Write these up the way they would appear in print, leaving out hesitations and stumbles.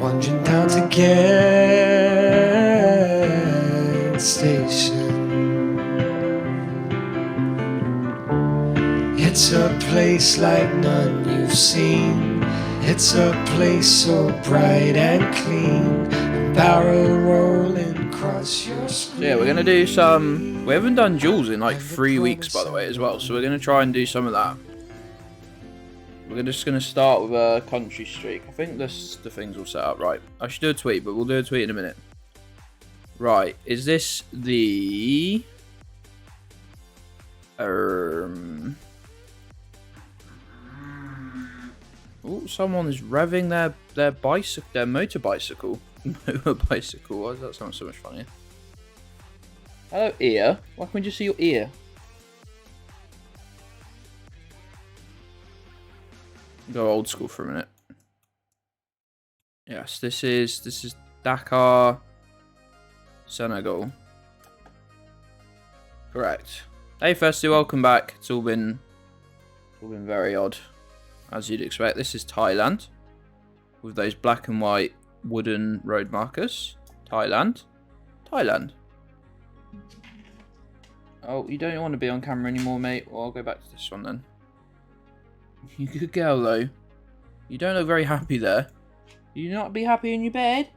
wandering down to Gedds station. It's a place like none you've seen. It's a place so bright and clean, and barrel rolling across your screen. So yeah, we're gonna do some. We haven't done duels in like 3 weeks, by the way, as well. So we're gonna try and do some of that. We're just gonna start with a country streak. I think the things all set up right. I should do a tweet, but we'll do a tweet in a minute. Right, is this the Oh, someone is revving their bicycle, their motor bicycle. Motor-bicycle. Why does that sound so much funnier? Hello, ear. Why can't we just see your ear? Go old school for a minute. Yes, this is Dakar, Senegal. Correct. Hey, Festy, welcome back. It's all been very odd, as you'd expect. This is Thailand, with those black and white wooden road markers. Thailand. Oh, you don't want to be on camera anymore, mate? Well, I'll go back to this one then. You good girl, though. You don't look very happy there. Do you not be happy in your bed?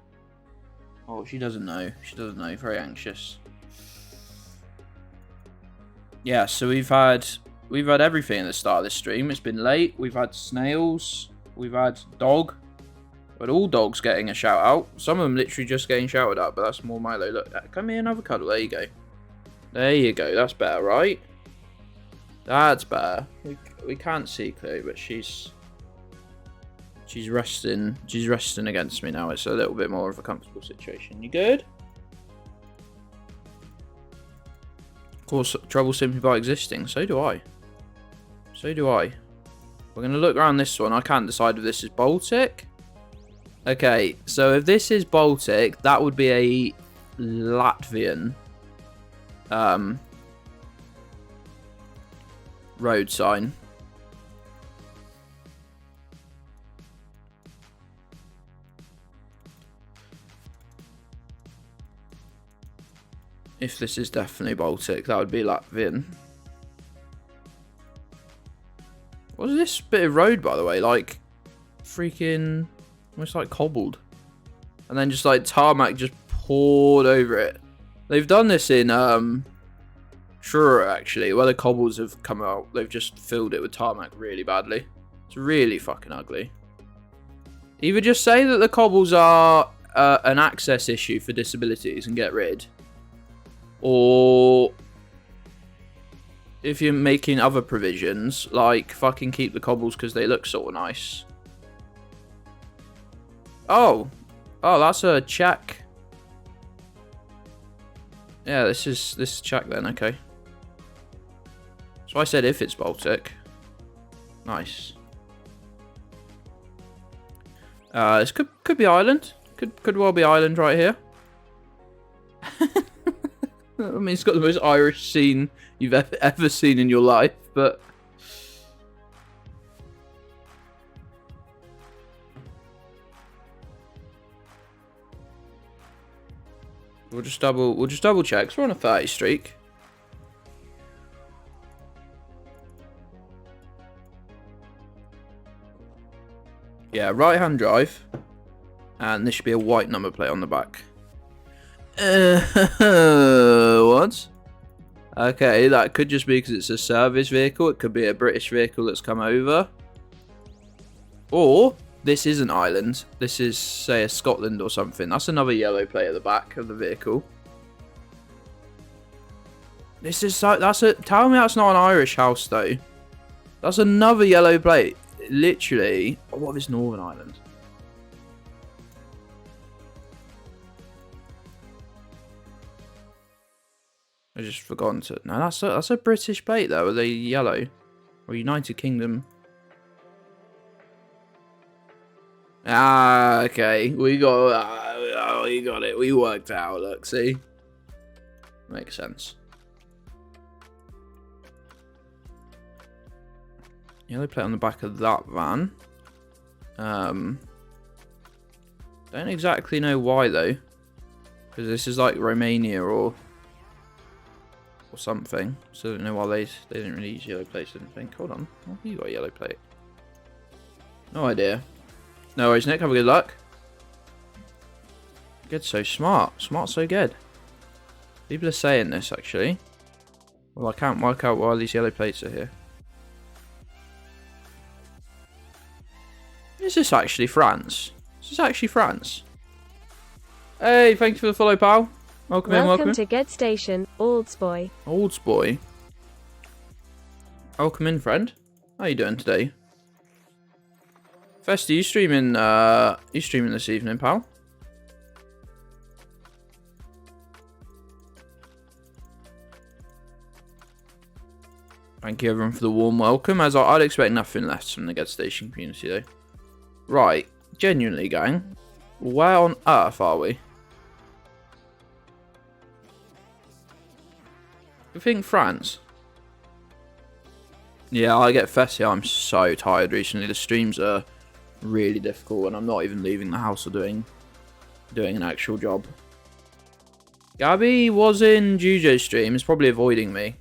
Oh, she doesn't know. She doesn't know. Very anxious. Yeah, so we've had everything at the start of this stream. It's been late. We've had snails. We've had dog. But all dogs getting a shout out. Some of them literally just getting shouted at, but that's more Milo. Look, come here, another cuddle. There you go. There you go. That's better, right? That's better. We can't see clearly, but she's resting. She's resting against me now. It's a little bit more of a comfortable situation. You good? Of course, trouble simply by existing. So do I. So do I. We're going to look around this one. I can't decide if this is Baltic. Okay, so if this is Baltic, that would be a Latvian road sign. If this is definitely Baltic, that would be Latvian. What is this bit of road, by the way? Like, freaking, almost like cobbled. And then just like tarmac just poured over it. They've done this in Truro, actually, where the cobbles have come out. They've just filled it with tarmac really badly. It's really fucking ugly. Either just say that the cobbles are an access issue for disabilities and get rid. Or if you're making other provisions, like fucking keep the cobbles because they look sort of nice. Oh, that's a Czech. Yeah, this is Czech then. Okay. So I said if it's Baltic. Nice. This could be Ireland. Could well be Ireland right here. I mean, it's got the most Irish scene you've ever seen in your life, but we'll just double check. So we're on a 30 streak. Yeah, right-hand drive, and this should be a white number plate on the back. What? Okay, that could just be because it's a service vehicle. It could be a British vehicle that's come over. Or this isn't Ireland. This is, say, a Scotland or something. That's another yellow plate at the back of the vehicle. This is so. Tell me that's not an Irish house though. That's another yellow plate. Literally. Oh, what if it's Northern Ireland? I just forgotten to. No, that's a British plate though. Are they yellow? Or United Kingdom? Ah, okay. We got. We got it. We worked out. Look, see. Makes sense. Yellow plate on the back of that van. Don't exactly know why though, because this is like Romania or something. So I don't know why they didn't really use yellow plates. I didn't think. Hold on, why have you got a yellow plate? No idea. No worries, Nick. Have a good luck. Ged's so smart. Smart, so good. People are saying this actually. Well, I can't work out why these yellow plates are here. Is this actually France? Is this actually France? Hey, thank you for the follow, pal. Welcome in, welcome to Gedds Station, Oldsboy. Oldsboy. Welcome in, friend. How you doing today? Festa, you streaming this evening, pal? Thank you everyone for the warm welcome, as I'd expect nothing less from the Gedds Station community though. Right, genuinely gang, where on earth are we? You think France? Yeah, I get Fessy. I'm so tired recently. The streams are really difficult and I'm not even leaving the house or doing an actual job. Gabby was in Jujo's stream. It's probably avoiding me.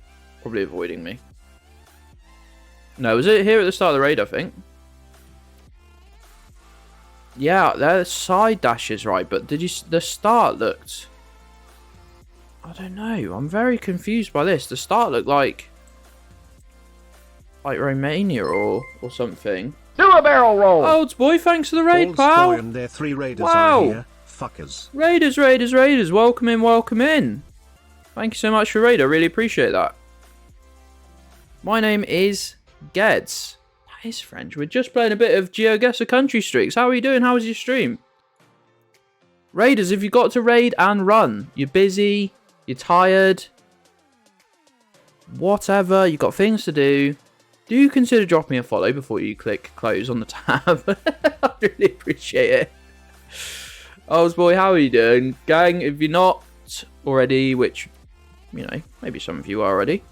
No, was it here at the start of the raid, I think? Yeah, there's side dashes, right, but did you... The start looked... I don't know. I'm very confused by this. The start looked like Romania or something. Do a barrel roll! Oldsboy, thanks for the raid, pal! And their 3 raiders wow! are here. Fuckers. Raiders, welcome in. Thank you so much for raid, I really appreciate that. My name is Gedds. That is French. We're just playing a bit of Geoguessr Country Streaks. How are you doing? How was your stream? Raiders, if you got to raid and run, you're busy, you're tired, whatever, you've got things to do, do consider dropping a follow before you click close on the tab. I really appreciate it. Oldsboy, how are you doing? Gang, if you're not already, which, you know, maybe some of you are already,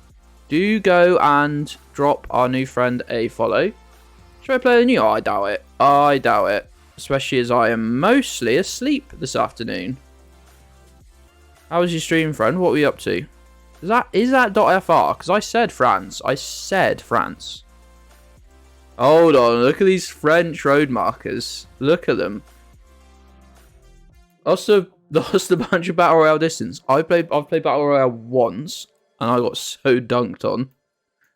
do go and drop our new friend a follow. Should I play the new? Oh, I doubt it. Especially as I am mostly asleep this afternoon. How was your stream, friend? What were you up to? Is that .fr? Because I said France. Hold on, look at these French road markers. Look at them. Also, lost a bunch of Battle Royale distance. I've played Battle Royale once, and I got so dunked on.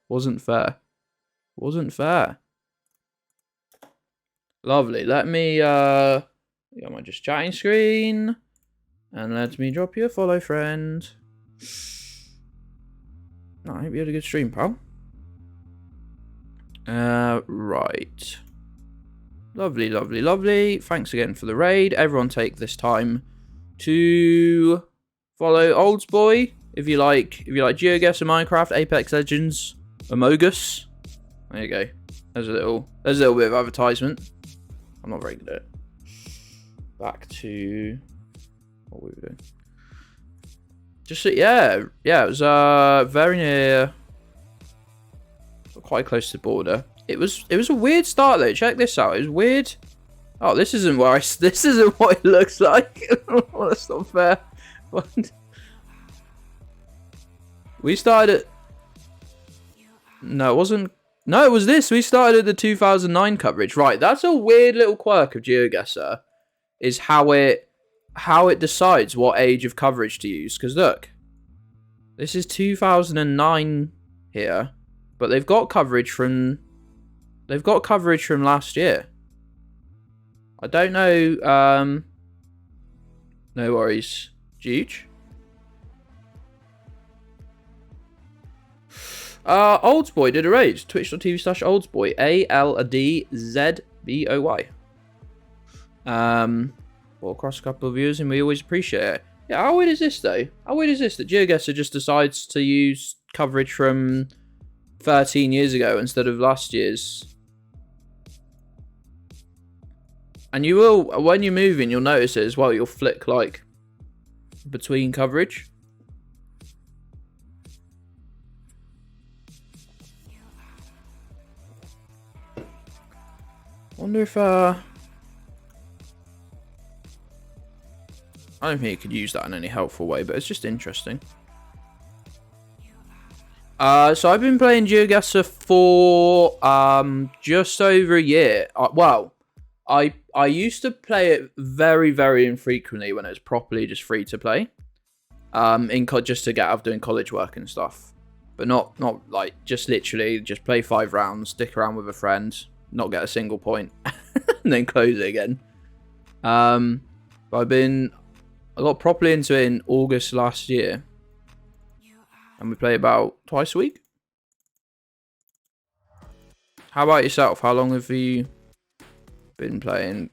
Wasn't fair. Lovely. Let me, got my just chatting screen. And let me drop you a follow, friend. I hope you had a good stream, pal. Right. Lovely. Thanks again for the raid. Everyone take this time to follow Oldsboy. If you like Geoguessr, Minecraft, Apex Legends, Among Us. There you go. There's a little bit of advertisement. I'm not very good at it. Back to what we were doing. Just yeah, it was very near, quite close to the border. It was a weird start though. Check this out. It was weird. Oh, this isn't what it looks like. Oh, that's not fair. We started at... No, it wasn't. No, it was this. We started at the 2009 coverage. Right, that's a weird little quirk of Geoguessr, is how it decides what age of coverage to use. Because look, this is 2009 here, but they've got coverage from last year. I don't know. No worries, Juge. Oldsboy did a raid. Twitch.tv/Oldsboy. ALDZBOY. Well, across a couple of views, and we always appreciate it. Yeah, how weird is this though? How weird is this that Geoguessr just decides to use coverage from 13 years ago instead of last year's? And you will, when you're moving, you'll notice it as well. You'll flick like between coverage. Wonder if I don't think you could use that in any helpful way, but it's just interesting. So I've been playing Geoguessr for just over a year. I used to play it very, very infrequently when it was properly just free to play. Just to get out of doing college work and stuff. But not like just literally just play 5 rounds, stick around with a friend, not get a single point, and then close it again. But I got properly into it in August last year. And we play about twice a week. How about yourself? How long have you been playing?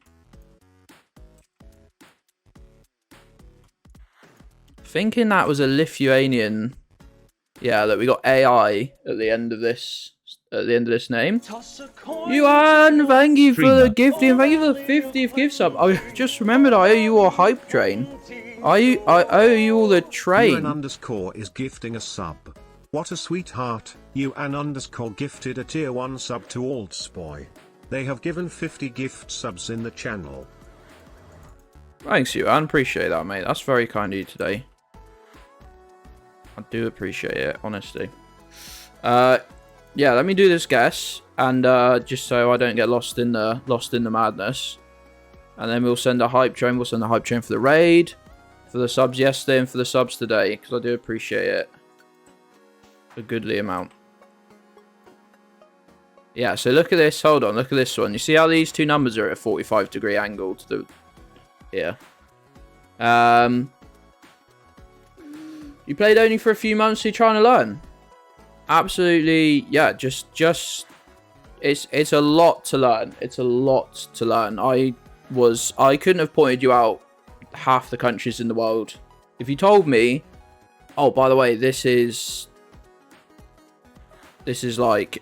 Thinking that was a Lithuanian. Yeah, that we got AI at the end of this name. Yuan, thank you for the gifting. Thank you for the 50th gift sub. I just remembered I owe you all a hype train. I owe you all the train. UN_ is gifting a sub. What a sweetheart. UN_ gifted a tier 1 sub to Oldsboy. They have given 50 gift subs in the channel. Thanks, Yuan. Appreciate that, mate. That's very kind of you today. I do appreciate it, honestly. Yeah, let me do this guess, and just so I don't get lost in the madness, and then we'll send a hype train. We'll send a hype train for the raid, for the subs yesterday, and for the subs today, because I do appreciate it a goodly amount. Yeah, so look at this. Hold on, look at this one. You see how these two numbers are at a 45-degree angle to the here. You played only for a few months, so you're trying to learn. Absolutely, yeah. Just it's a lot to learn. It's a lot to learn. I couldn't have pointed you out half the countries in the world. If you told me, oh, by the way, this is like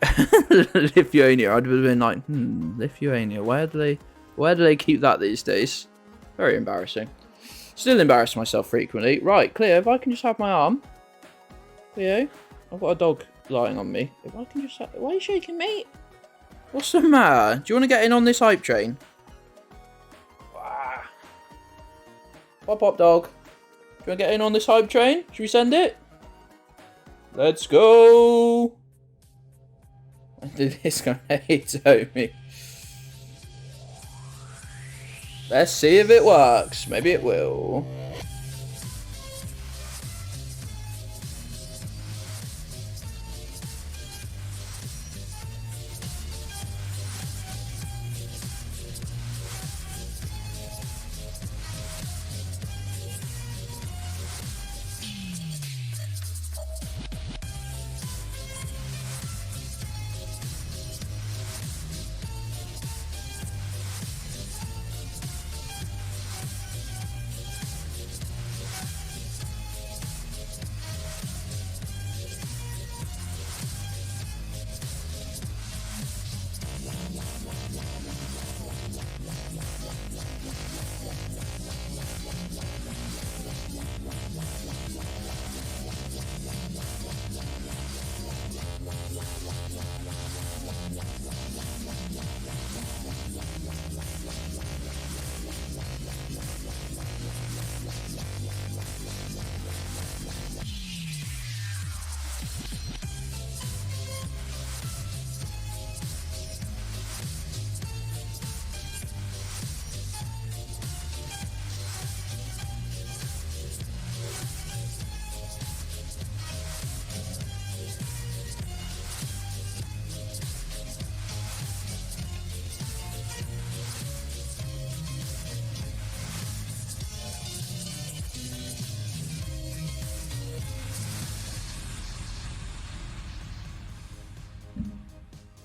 Lithuania, I'd have been like, Lithuania. Where do they keep that these days? Very embarrassing. Still embarrass myself frequently. Right, Cleo, if I can just have my arm. Cleo, I've got a dog lying on me. If I can just have... Why are you shaking me? What's the matter? Do you want to get in on this hype train? Pop, pop, dog. Do you want to get in on this hype train? Should we send it? Let's go. This guy hates me. Let's see if it works. Maybe it will.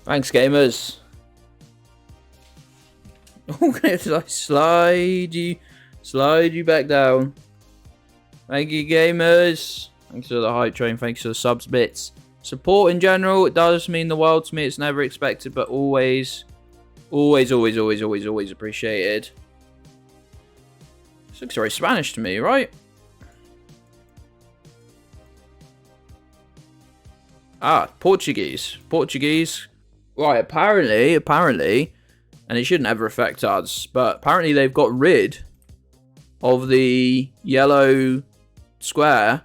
Thanks, gamers. Okay, did I slide you back down? Thank you, gamers. Thanks for the hype train. Thanks for the subs bits. Support in general, it does mean the world to me. It's never expected, but always appreciated. This looks very Spanish to me, right? Ah, Portuguese. Right, apparently, and it shouldn't ever affect us, but apparently they've got rid of the yellow square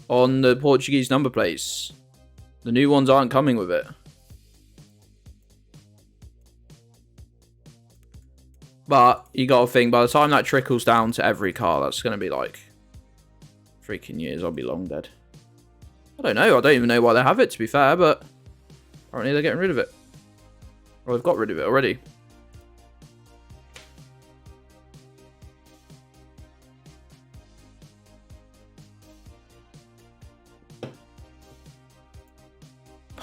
on the Portuguese number plates. The new ones aren't coming with it. But you got to think, by the time that trickles down to every car, that's going to be like freaking years. I'll be long dead. I don't know. I don't even know why they have it, to be fair, but apparently they're getting rid of it. Or they've got rid of it already.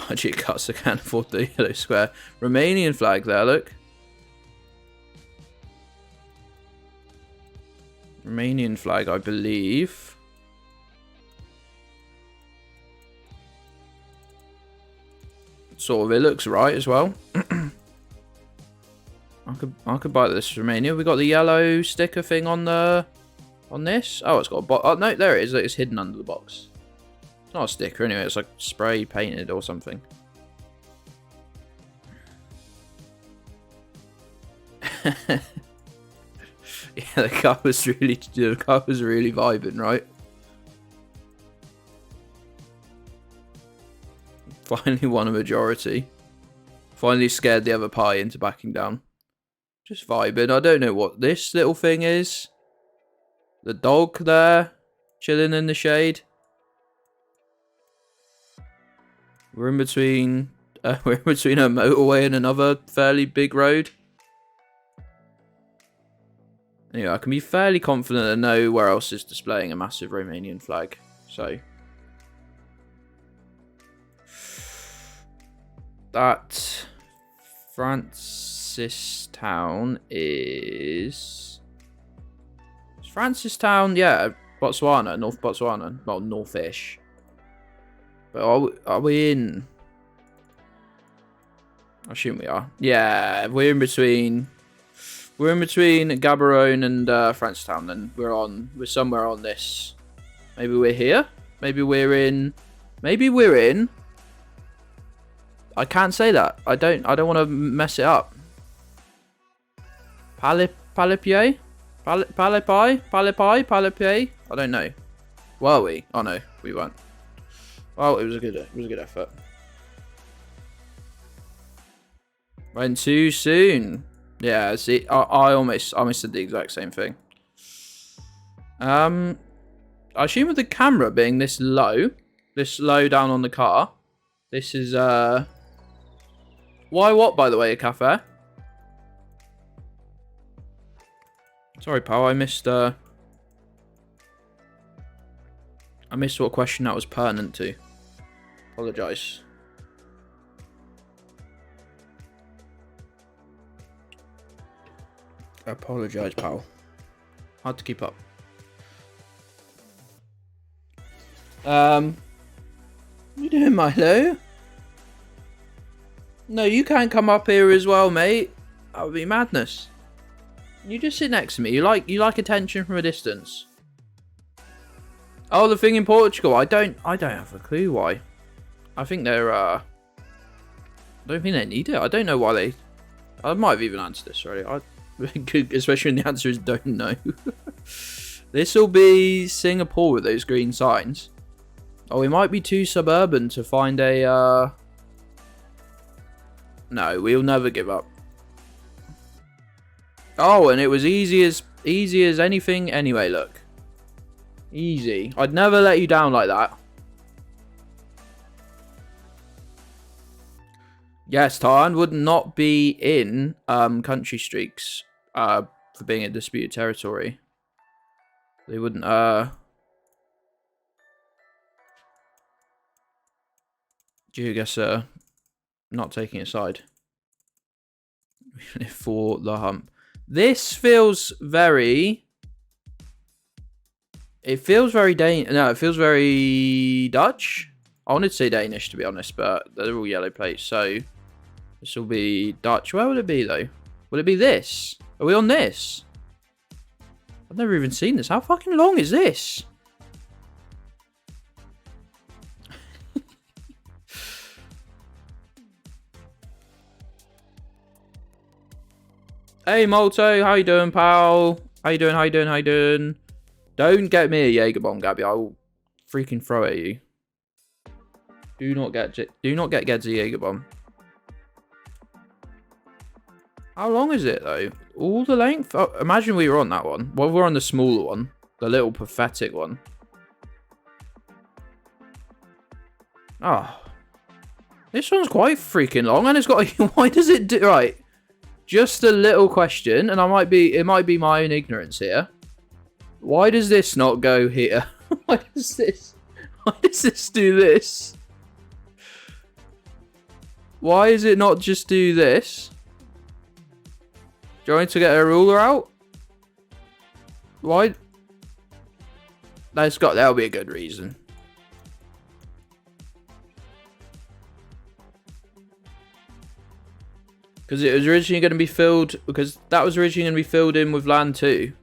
Budget cuts, I can't afford the yellow square. Romanian flag there, look. Romanian flag, I believe. Sort of, it looks right as well. I could buy this Romania. We got the yellow sticker thing on this. Oh, it's got a box. Oh no, there it is. It's hidden under the box. It's not a sticker anyway. It's like spray painted or something. Yeah, the car was really vibing, right? Finally won a majority. Finally scared the other pie into backing down. Just vibing. I don't know what this little thing is. The dog there, chilling in the shade. We're in between a motorway and another fairly big road. Anyway, I can be fairly confident that nowhere else is displaying a massive Romanian flag. So that Francistown is Francistown, yeah, Botswana, North Botswana, well, north-ish. But are we in? I assume we are. Yeah, we're in between. We're in between Gaborone and Francistown. Then we're somewhere on this. Maybe we're here. Maybe we're in. I can't say that. I don't want to mess it up. Palipier? Palipier? I don't know. Were we? Oh no, we weren't. Well, it was a good effort. Went too soon. Yeah, see, I almost said the exact same thing. I assume with the camera being this low down on the car, this is why what, by the way, a cafe? Sorry, pal, I missed what question that was pertinent to. Apologise. Apologise, pal. Hard to keep up. What you doing, Milo? No, you can't come up here as well, mate. That would be madness. You just sit next to me. You like attention from a distance. Oh, the thing in Portugal. I don't have a clue why. I think they're I don't think they need it. I don't know why they. I might have even answered this already. Especially when the answer is don't know. This will be Singapore with those green signs. Oh, we might be too suburban to find a. No, we'll never give up. Oh, and it was easy as anything. Anyway, look, easy. I'd never let you down like that. Yes, Thailand would not be in country streaks for being a disputed territory. They wouldn't. Geoguessr not taking a side for the hump. This feels very. It feels very No, it feels very Dutch. I wanted to say Danish, to be honest, but they're all yellow plates, so this will be Dutch. Where will it be, though? Will it be this? Are we on this? I've never even seen this. How fucking long is this? Hey, Molto. How you doing, pal? How you doing? How you doing? How you doing? Don't get me a Jaeger bomb, Gabby. I will freaking throw it at you. Do not get Gedds a Jaeger bomb. How long is it though? All the length? Oh, imagine we were on that one. Well, we're on the smaller one, the little pathetic one. Oh, this one's quite freaking long, and it's got. Why does it do right? Just a little question, and it might be my own ignorance here. Why does this not go here? Why does this do this? Why is it not just do this? Do you want me to get a ruler out? Why? That'll be a good reason. Because it was originally going to be filled, because that was originally going to be filled in with land too.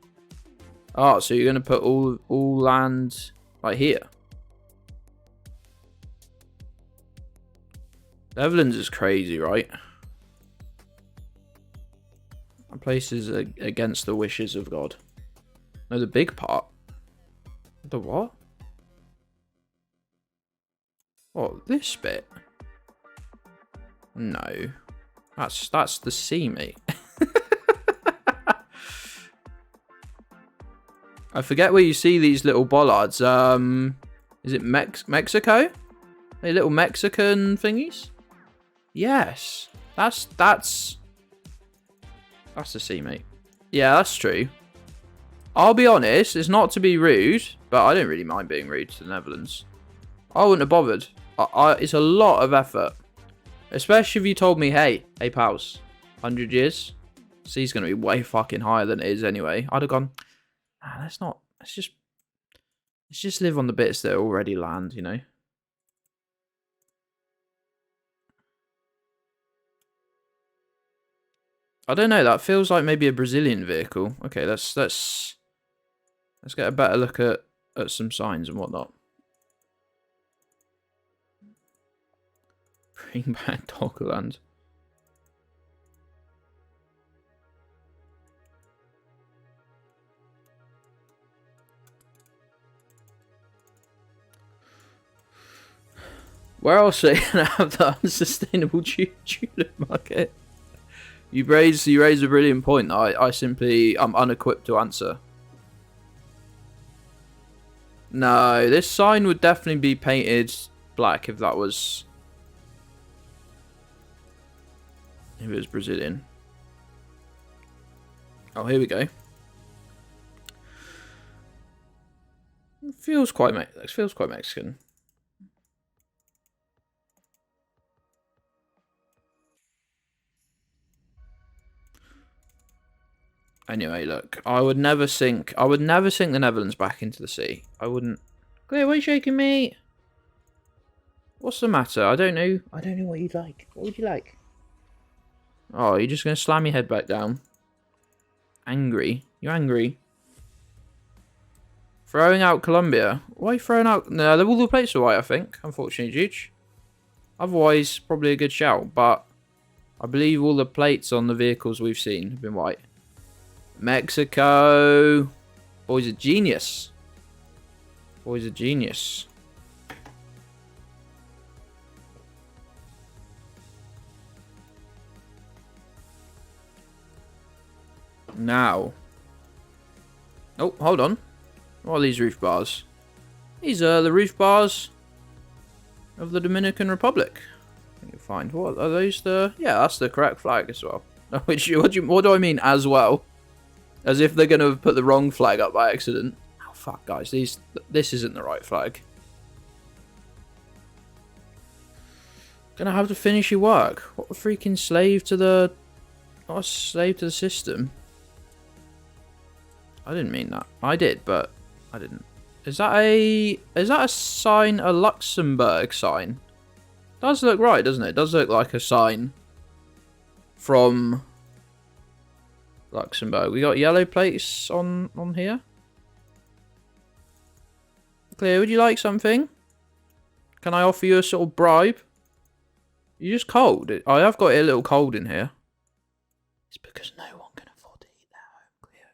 Oh, so you're going to put all land like here. Netherlands is crazy, right? That place is against the wishes of God. No, the big part. The what? What, this bit? No. That's the sea, mate. I forget where you see these little bollards. Is it Mexico? They little Mexican thingies? Yes. That's the sea, mate. Yeah, that's true. I'll be honest, it's not to be rude, but I don't really mind being rude to the Netherlands. I wouldn't have bothered. It's a lot of effort. Especially if you told me, hey pals, 100 years? Sea's going to be way fucking higher than it is anyway. I'd have gone, nah, let's just live on the bits that are already land, you know? I don't know, that feels like maybe a Brazilian vehicle. Okay, let's get a better look at some signs and whatnot. Bring back Doggerland. Where else are you gonna have the unsustainable tulip market? You raise a brilliant point. I'm unequipped to answer. No, this sign would definitely be painted black if it was Brazilian. Oh, here we go. It feels quite Mexican. Anyway, look, I would never sink the Netherlands back into the sea. I wouldn't. Clear, why are you shaking me? What's the matter? I don't know what you'd like. What would you like? Oh, you're just going to slam your head back down. Angry? You're angry? Throwing out Colombia? Why are you throwing out... No, all the plates are white, I think. Unfortunately, Juge. Otherwise, probably a good shout. But I believe all the plates on the vehicles we've seen have been white. Mexico. Boy's a genius. Boy's a genius. Now. Oh, hold on. What are these roof bars? These are the roof bars of the Dominican Republic. I think you'll find. What are those? Yeah, that's the correct flag as well. What do I mean as well? As if they're going to put the wrong flag up by accident. Oh, fuck, guys. This isn't the right flag. Gonna have to finish your work. What a freaking slave to the... Not a slave to the system. I didn't mean that. I did, but I didn't. Is that a sign, a Luxembourg sign? Does look right, doesn't it? It does look like a sign from Luxembourg. We got yellow plates on here. Clear, would you like something? Can I offer you a sort of bribe? You're just cold. I have got it a little cold in here. It's because no one can afford to eat their home, Cleo.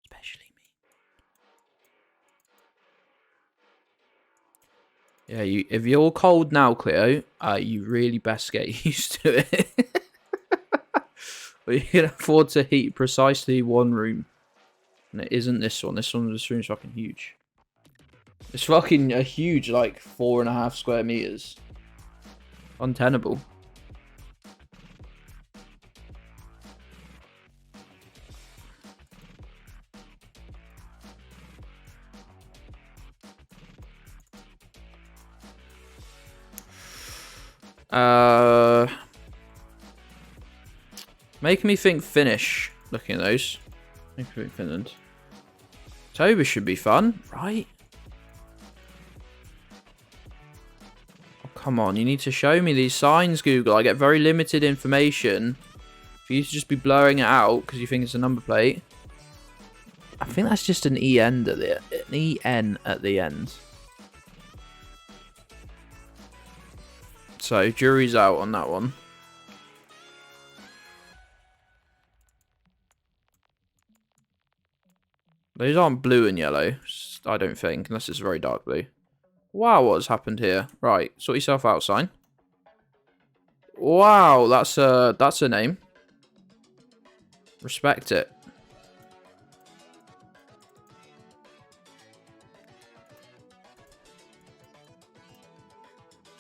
Especially Yeah, if you're cold now, Cleo, you really best get used to it. But you can afford to heat precisely one room. And it isn't this one. This room's fucking huge. It's fucking a huge, like, 4.5 square meters. Untenable. Making me think Finnish. Looking at those. Making me think Finland. October should be fun, right? Oh, come on, you need to show me these signs, Google. I get very limited information. For you to just be blurring it out because you think it's a number plate. I think that's just an EN at the end. So, jury's out on that one. Those aren't blue and yellow, I don't think, unless it's very dark blue. Wow, what has happened here? Right, sort yourself out, sign. Wow, that's a name. Respect it.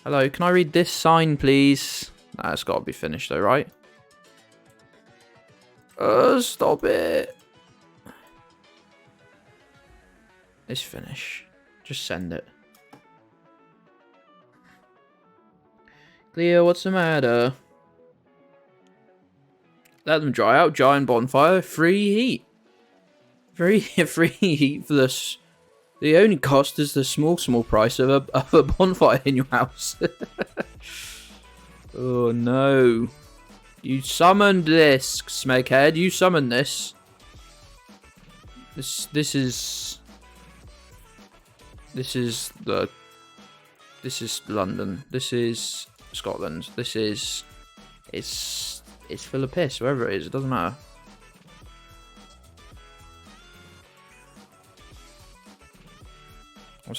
Hello, can I read this sign, please? Nah, it's got to be finished, though, right? Stop it. It's finished. Just send it. Cleo, what's the matter? Let them dry out. Giant bonfire. Free heat. Free heat for this. The only cost is the small price of a bonfire in your house. Oh no. You summoned this, Smeghead. You summoned this. This is London. This is Scotland. This is it's full of piss, wherever it is, it doesn't matter.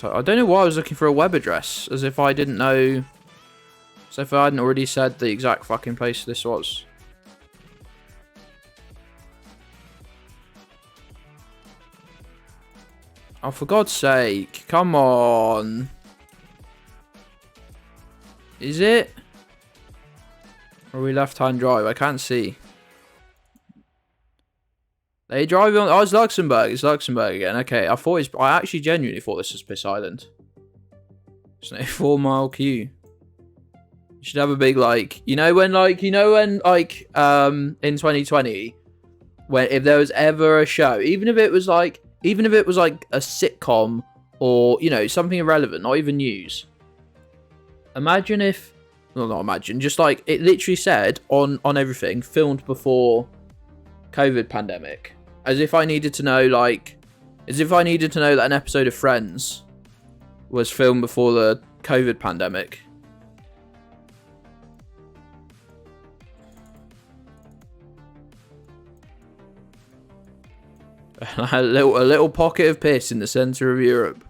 I don't know why I was looking for a web address, as if I didn't know. As if I hadn't already said the exact fucking place this was. Oh, for God's sake. Come on. Is it? Or are we left-hand drive? I can't see. They drive on. Oh, it's Luxembourg. It's Luxembourg again. Okay, I actually genuinely thought this was Piss Island. It's a 4-mile queue. You should have a big, like, in 2020, when if there was ever a show, even if it was like a sitcom or, something irrelevant, not even news. Imagine if, well, not imagine, just like it literally said on everything, filmed before COVID pandemic. As if I needed to know that an episode of Friends was filmed before the COVID pandemic. a little pocket of piss in the centre of Europe.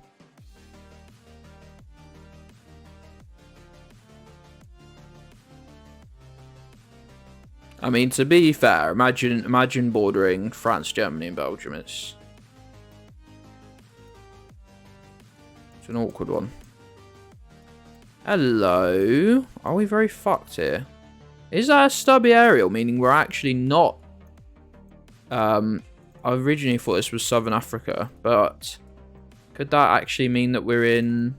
I mean, to be fair, imagine bordering France, Germany, and Belgium. It's an awkward one. Hello. Are we very fucked here? Is that a stubby aerial, meaning we're actually not... I originally thought this was Southern Africa, but could that actually mean that we're in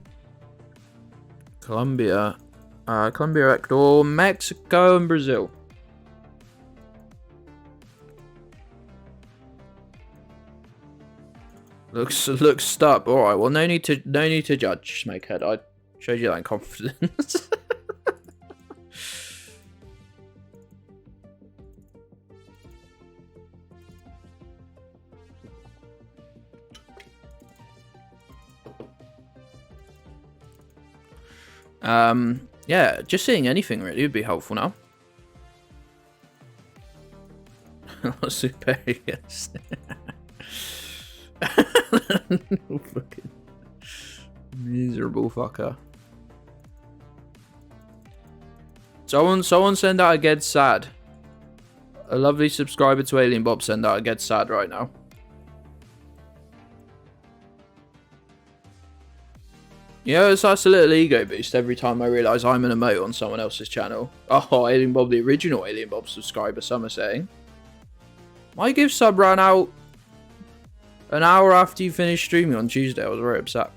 Colombia, Ecuador, Mexico, and Brazil? Looks stuck. All right. Well, no need to judge, Snakehead. I showed you that in confidence. Yeah, just seeing anything really would be helpful now. Superiors. Fucking miserable fucker. Someone send out a Gedds sad. A lovely subscriber to Alien Bob send out a Gedds sad right now. You know, it's a little ego boost every time I realise I'm an emote on someone else's channel. Oh, Alien Bob, the original Alien Bob subscriber, some are saying. My gift sub ran out an hour after you finished streaming on Tuesday. I was very upset.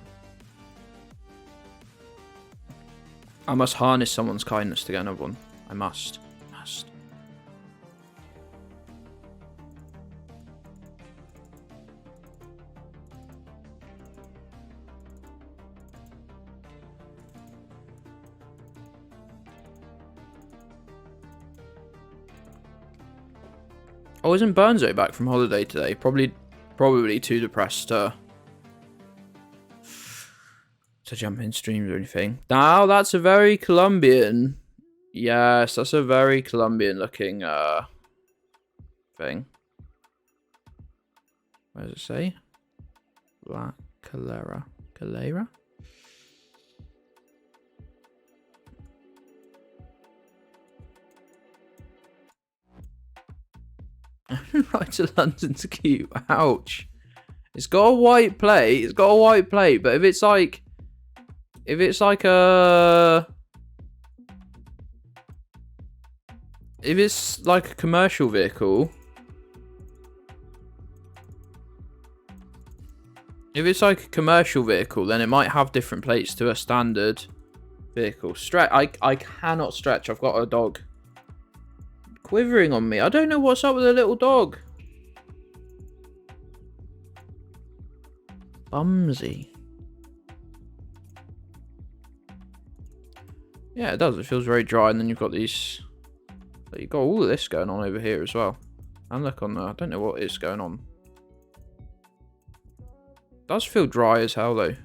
I must harness someone's kindness to get another one. I must. Oh, isn't Burnzo back from holiday today? Probably too depressed to jump in streams or anything. Now that's a very Colombian. Yes, that's a very Colombian looking thing. What does it say? La Calera. Calera? Right to London's cute. Ouch. It's got a white plate. But if it's like a commercial vehicle. If it's like a commercial vehicle, then it might have different plates to a standard vehicle. I cannot stretch. I've got a dog quivering on me. I don't know what's up with a little dog. Bumsy. Yeah, it does. It feels very dry, and then you've got these. You've got all of this going on over here as well. And look on there. I don't know what is going on. It does feel dry as hell though.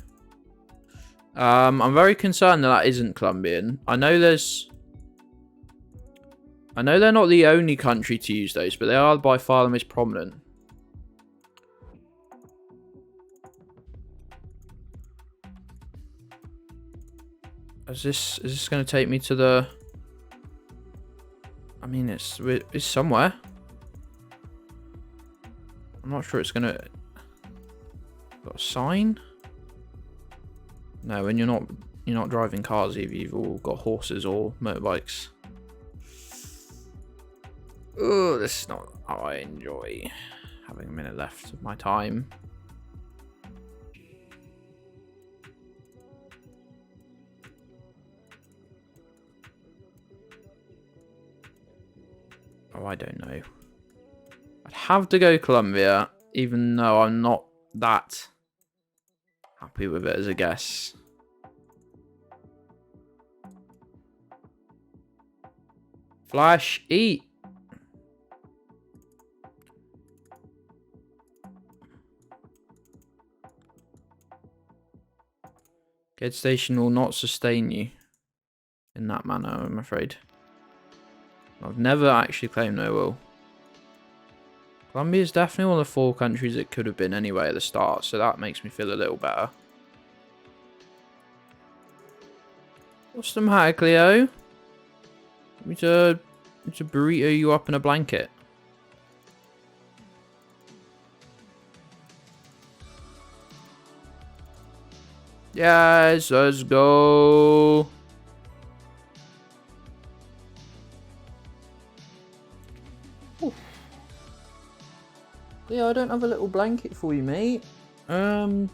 I'm very concerned that isn't Colombian. I know they're not the only country to use those, but they are by far the most prominent. Is this going to take me to the? I mean, it's somewhere. I'm not sure it's going to. Got a sign? No, when you're not driving cars either. You've all got horses or motorbikes. Oh, this is not how I enjoy having a minute left of my time. Oh, I don't know. I'd have to go Colombia, even though I'm not that happy with it as a guess. Flash, eat. Gedds station will not sustain you in that manner, I'm afraid. I've never actually claimed no will. Colombia is definitely one of the 4 countries it could have been anyway at the start, so that makes me feel a little better. What's the matter, Cleo? Want me to burrito you up in a blanket? Yes, let's go. Yeah, I don't have a little blanket for you, mate. Oh,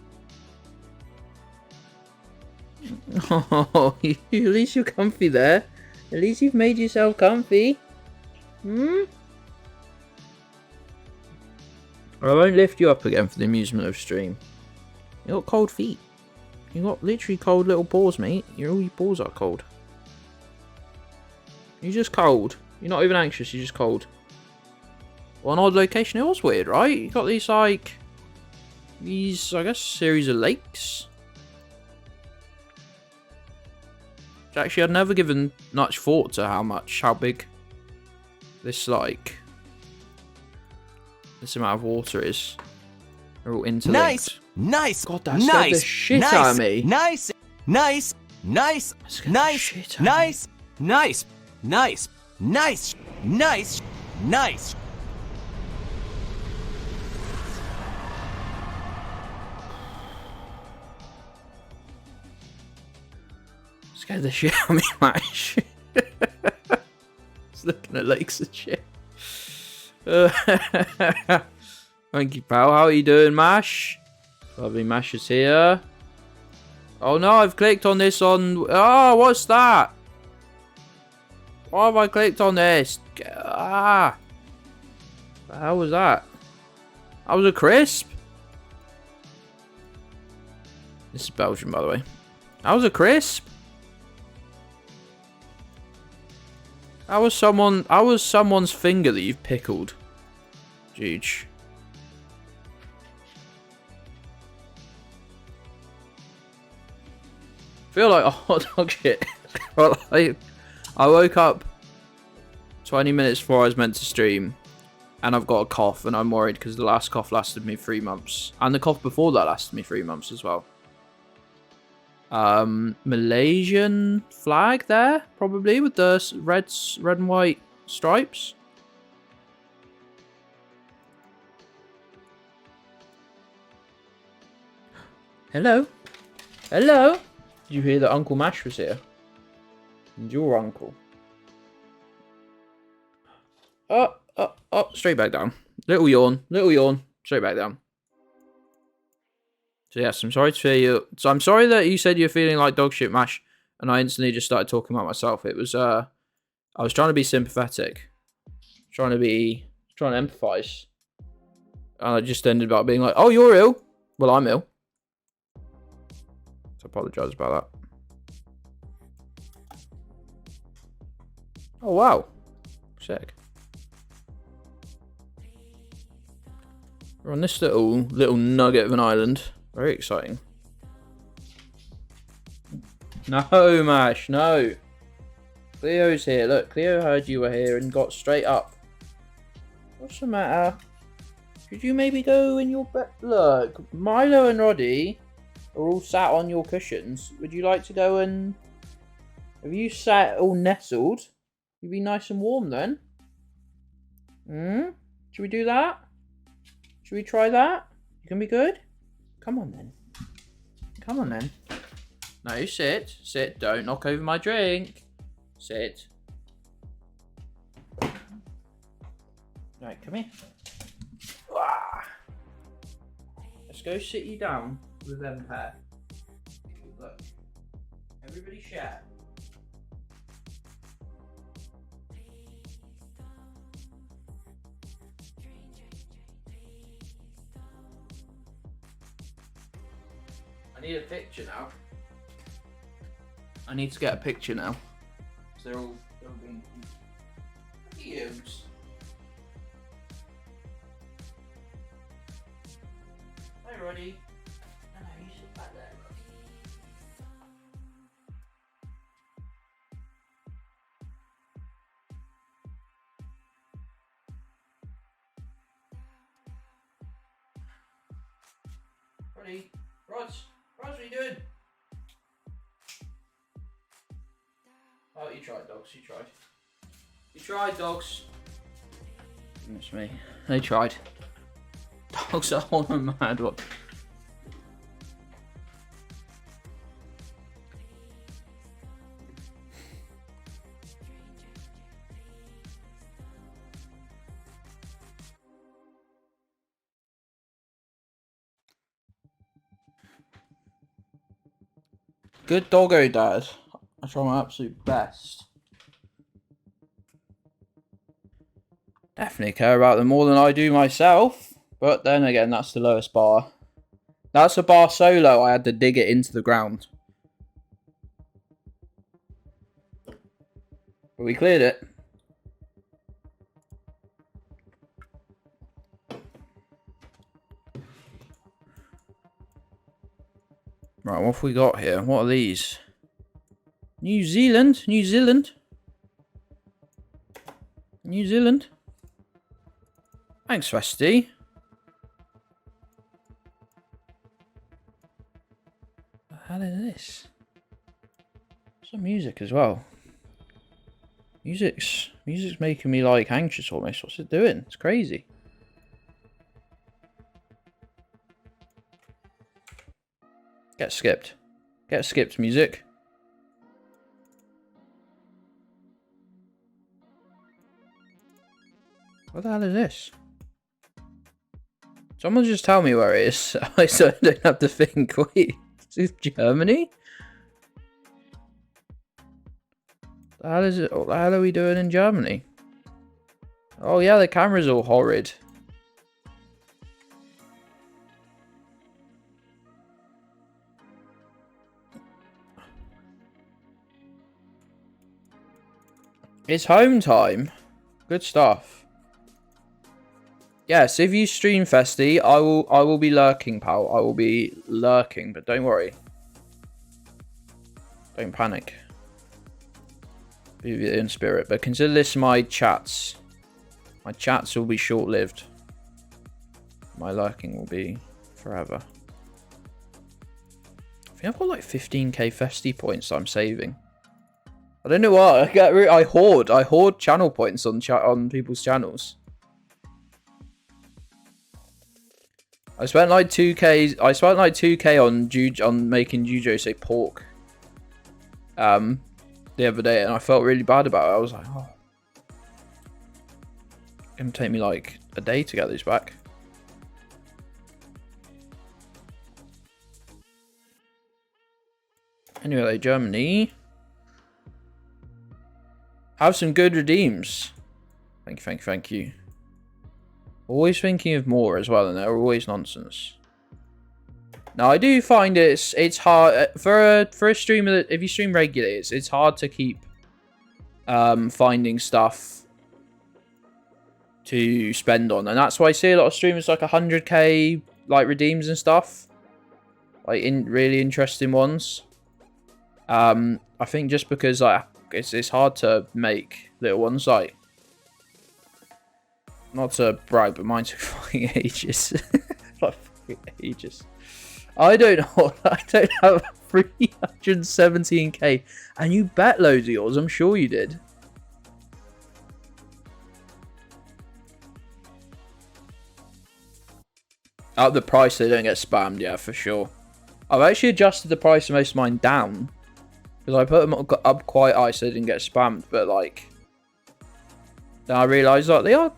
at least you're comfy there. At least you've made yourself comfy. I won't lift you up again for the amusement of stream. You got cold feet. You got literally cold little paws, mate. All your paws are cold. You're just cold. You're not even anxious, you're just cold. Well, an odd location. It was weird, right? You got these, I guess, series of lakes. Which actually, I'd never given much thought to how big this amount of water is. They're all interlinked. Nice. God, that scared the shit out of me. Nice. Nice. Nice. Nice. Nice. Scared the shit out of me, Mash. Just looking at lakes and shit. Thank you, pal. How are you doing, Mash? Lovely Mash is here. Oh no, I've clicked on this on... Oh, what's that? Why have I clicked on this? Ah. The hell was that? That was a crisp? This is Belgium, by the way. That was a crisp? That was someone's finger that you've pickled. Huge. Feel like a hot dog shit. I woke up 20 minutes before I was meant to stream, and I've got a cough, and I'm worried because the last cough lasted me 3 months, and the cough before that lasted me 3 months as well. Malaysian flag there, probably, with the red and white stripes. Hello? Hello? Did you hear that Uncle Mash was here? And your uncle. Oh, straight back down. Little yawn, straight back down. So yes, I'm sorry to hear you. So I'm sorry that you said you're feeling like dog shit, Mash, and I instantly just started talking about myself. It was I was trying to be sympathetic, trying to empathise, and I just ended up being like, "Oh, you're ill. Well, I'm ill." So I apologise about that. Oh wow, sick. We're on this little nugget of an island. Very exciting. No, Mash, no. Cleo's here. Look, Cleo heard you were here and got straight up. What's the matter? Could you maybe go in your bed? Look, Milo and Roddy are all sat on your cushions. Would you like to go and... Have you sat all nestled? You'd be nice and warm then. Should we do that? Should we try that? You can be good? Come on then. Come on then. No, sit. Sit. Don't knock over my drink. Sit. Right, come here. Let's go sit you down with them pair. Look. Everybody share. I need a picture now. I need to get a picture now. So they're all being cute. Hey, Roddy. No, you sit back there, Roddy. Roddy. Rods, what are you doing? Oh, you tried, dogs. You tried. You tried, dogs. Goodness me. They tried. Dogs are on a mad one. Good doggo, Dad. I try my absolute best. Definitely care about them more than I do myself. But then again, that's the lowest bar. That's a bar solo. I had to dig it into the ground. But we cleared it. Right, what have we got here? What are these? New Zealand? New Zealand? New Zealand? Thanks, Rusty. What the hell is this? Some music as well. Music's making me like anxious almost. What's it doing? It's crazy. Get skipped. Get skipped, music. What the hell is this? Someone just tell me where it is, so I don't have to think. Wait, is this Germany? The hell is it? What the hell are we doing in Germany? Oh yeah, the camera's all horrid. It's home time. Good stuff. Yes, if you stream Festy, I will be lurking, pal. I will be lurking, but don't worry. Don't panic. Be in spirit, but consider this my chats. My chats will be short-lived. My lurking will be forever. I think I've got like 15k Festy points that I'm saving. I don't know why. I hoard channel points on people's channels. I spent like 2k. I spent like 2k on making Jujo say pork. The other day, and I felt really bad about it. I was like, oh, it's gonna take me like a day to get these back. Anyway, Germany. Have some good redeems. Thank you. Always thinking of more as well, and they're always nonsense. Now, I do find it's hard for a streamer that if you stream regularly, it's hard to keep finding stuff to spend on, and that's why I see a lot of streamers like 100k like redeems and stuff, like in really interesting ones. I think just because like it's hard to make little ones, like not to brag, but mine took fucking ages. Like fucking ages. I don't know. I don't have 317k, and you bet loads of yours. I'm sure you did. At the price, they don't get spammed. Yeah, for sure. I've actually adjusted the price of most of mine down because I put them up quite high so they didn't get spammed. But like, then I realised like they are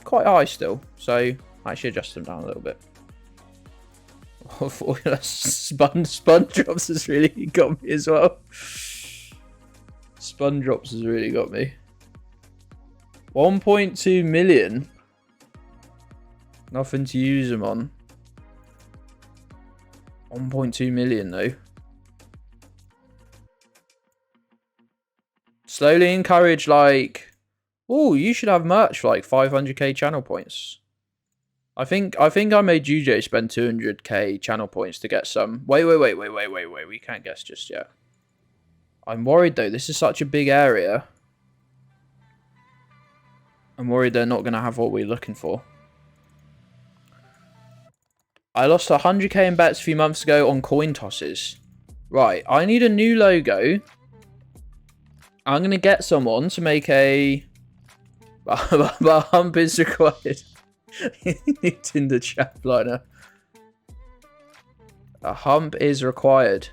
quite high still, so I actually adjust them down a little bit. Spun drops has really got me as well. Spun drops has really got me. 1.2 million. Nothing to use them on. 1.2 million though. Slowly encourage like, oh, you should have merch for like 500k channel points. I think I made Jujo spend 200k channel points to get some. Wait. We can't guess just yet. I'm worried though. This is such a big area. I'm worried they're not going to have what we're looking for. I lost 100k in bets a few months ago on coin tosses. Right, I need a new logo. I'm going to get someone to make a... But hump is required. It's in the chat liner. A hump is required.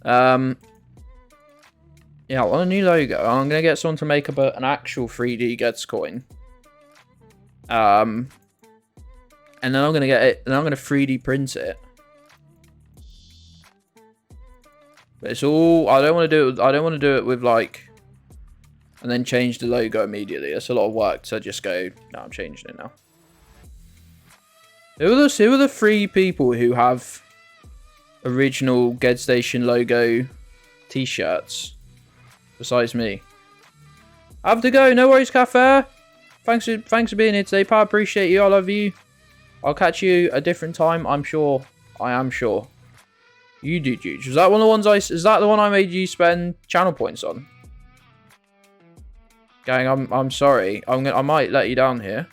Yeah, I want a new logo. I'm going to get someone to make up an actual 3D Gedds coin. And then I'm going to get it, and I'm going to 3D print it. But it's all, I don't want to do it with like, and then change the logo immediately. That's a lot of work to just go, no, I'm changing it now. Who are the 3 people who have original Gedds Station logo t-shirts besides me? I have to go. No worries, Cafe. Thanks for being here today, pal. Appreciate you. I love you. I'll catch you a different time. I'm sure. I am sure. You do, Juge. Was that one of the ones is that the one I made you spend channel points on? Gang, I'm sorry. I might let you down here.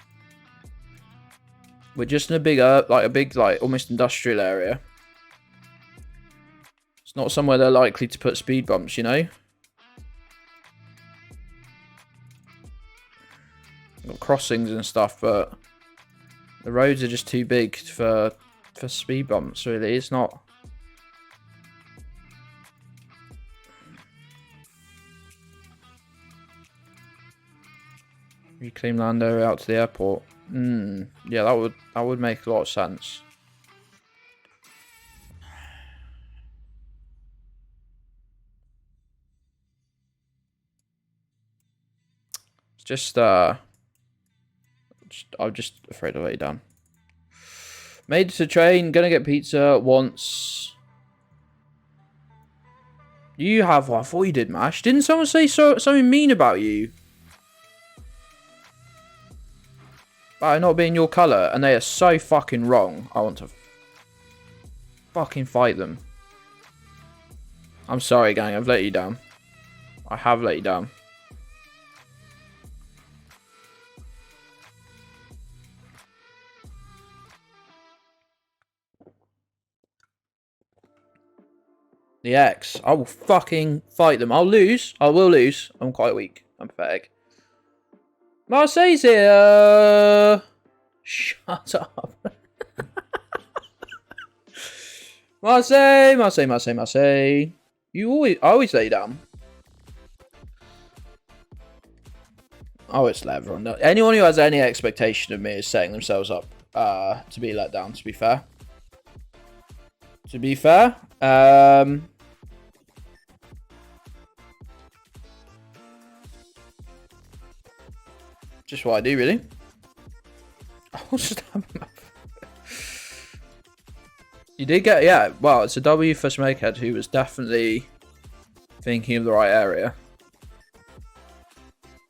We're just in a big almost industrial area. It's not somewhere they're likely to put speed bumps, you know? got crossings and stuff, but the roads are just too big for speed bumps. Really, it's not. Reclaim land area out to the airport. Yeah, that would make a lot of sense. It's just I'm just afraid to let you down. Made it to train, gonna get pizza once. You have one. I thought you did, Mash. Didn't someone say something mean about you? About not being your colour, and they are so fucking wrong. I want to fucking fight them. I'm sorry, gang. I've let you down. I have let you down. The X. I will fucking fight them. I'll lose. I will lose. I'm quite weak. I'm pathetic. Marseille's here. Shut up. Marseille. I always let you down. Oh, it's let everyone know. Anyone who has any expectation of me is setting themselves up to be let down, to be fair. Just what I do, really. I'll stab him up. You did get, yeah, well, it's a W for Smokehead, who was definitely thinking of the right area.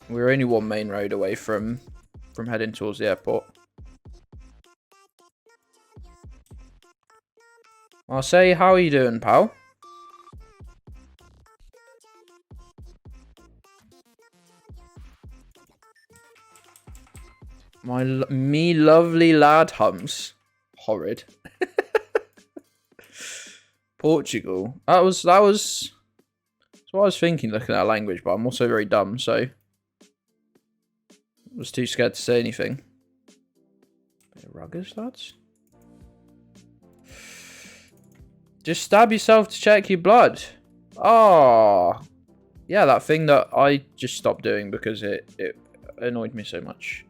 We're only one main road away from heading towards the airport. Marseille, how are you doing, pal? Me lovely lad hums. Horrid. Portugal. That's what I was thinking looking at that language, but I'm also very dumb, so I was too scared to say anything. Bit of ruggers, lads. Just stab yourself to check your blood. Oh. Yeah, that thing that I just stopped doing because it annoyed me so much.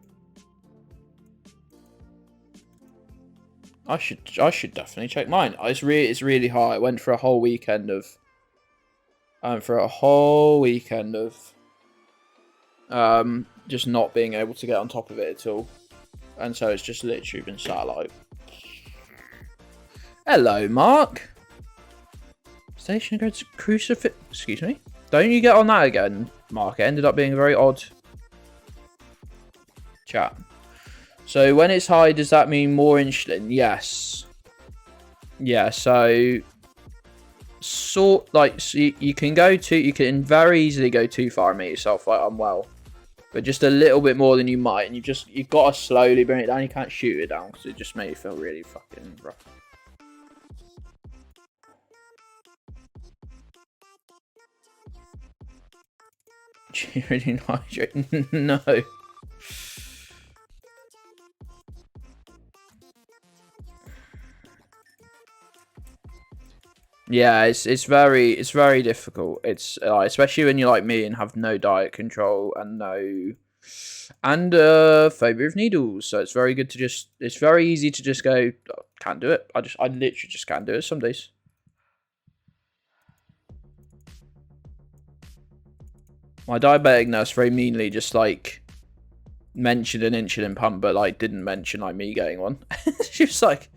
I should definitely check mine. It's really hard. I went for a whole weekend of just not being able to get on top of it at all. And so it's just literally been sat like, hello, Mark. Station Gedds crucifix. Excuse me. Don't you get on that again, Mark. It ended up being a very odd chat. So when it's high, does that mean more insulin? Yes. Yeah, so you can very easily go too far and make yourself like unwell. But just a little bit more than you might, and you've got to slowly bring it down. You can't shoot it down because it just makes you feel really fucking rough. Do you really not hydrate? No. Yeah, it's very difficult. It's especially when you're like me and have no diet control and phobia of needles. So it's very easy to just go, oh, can't do it. I literally just can't do it some days. My diabetic nurse very meanly just like mentioned an insulin pump, but like didn't mention like me getting one. She was like,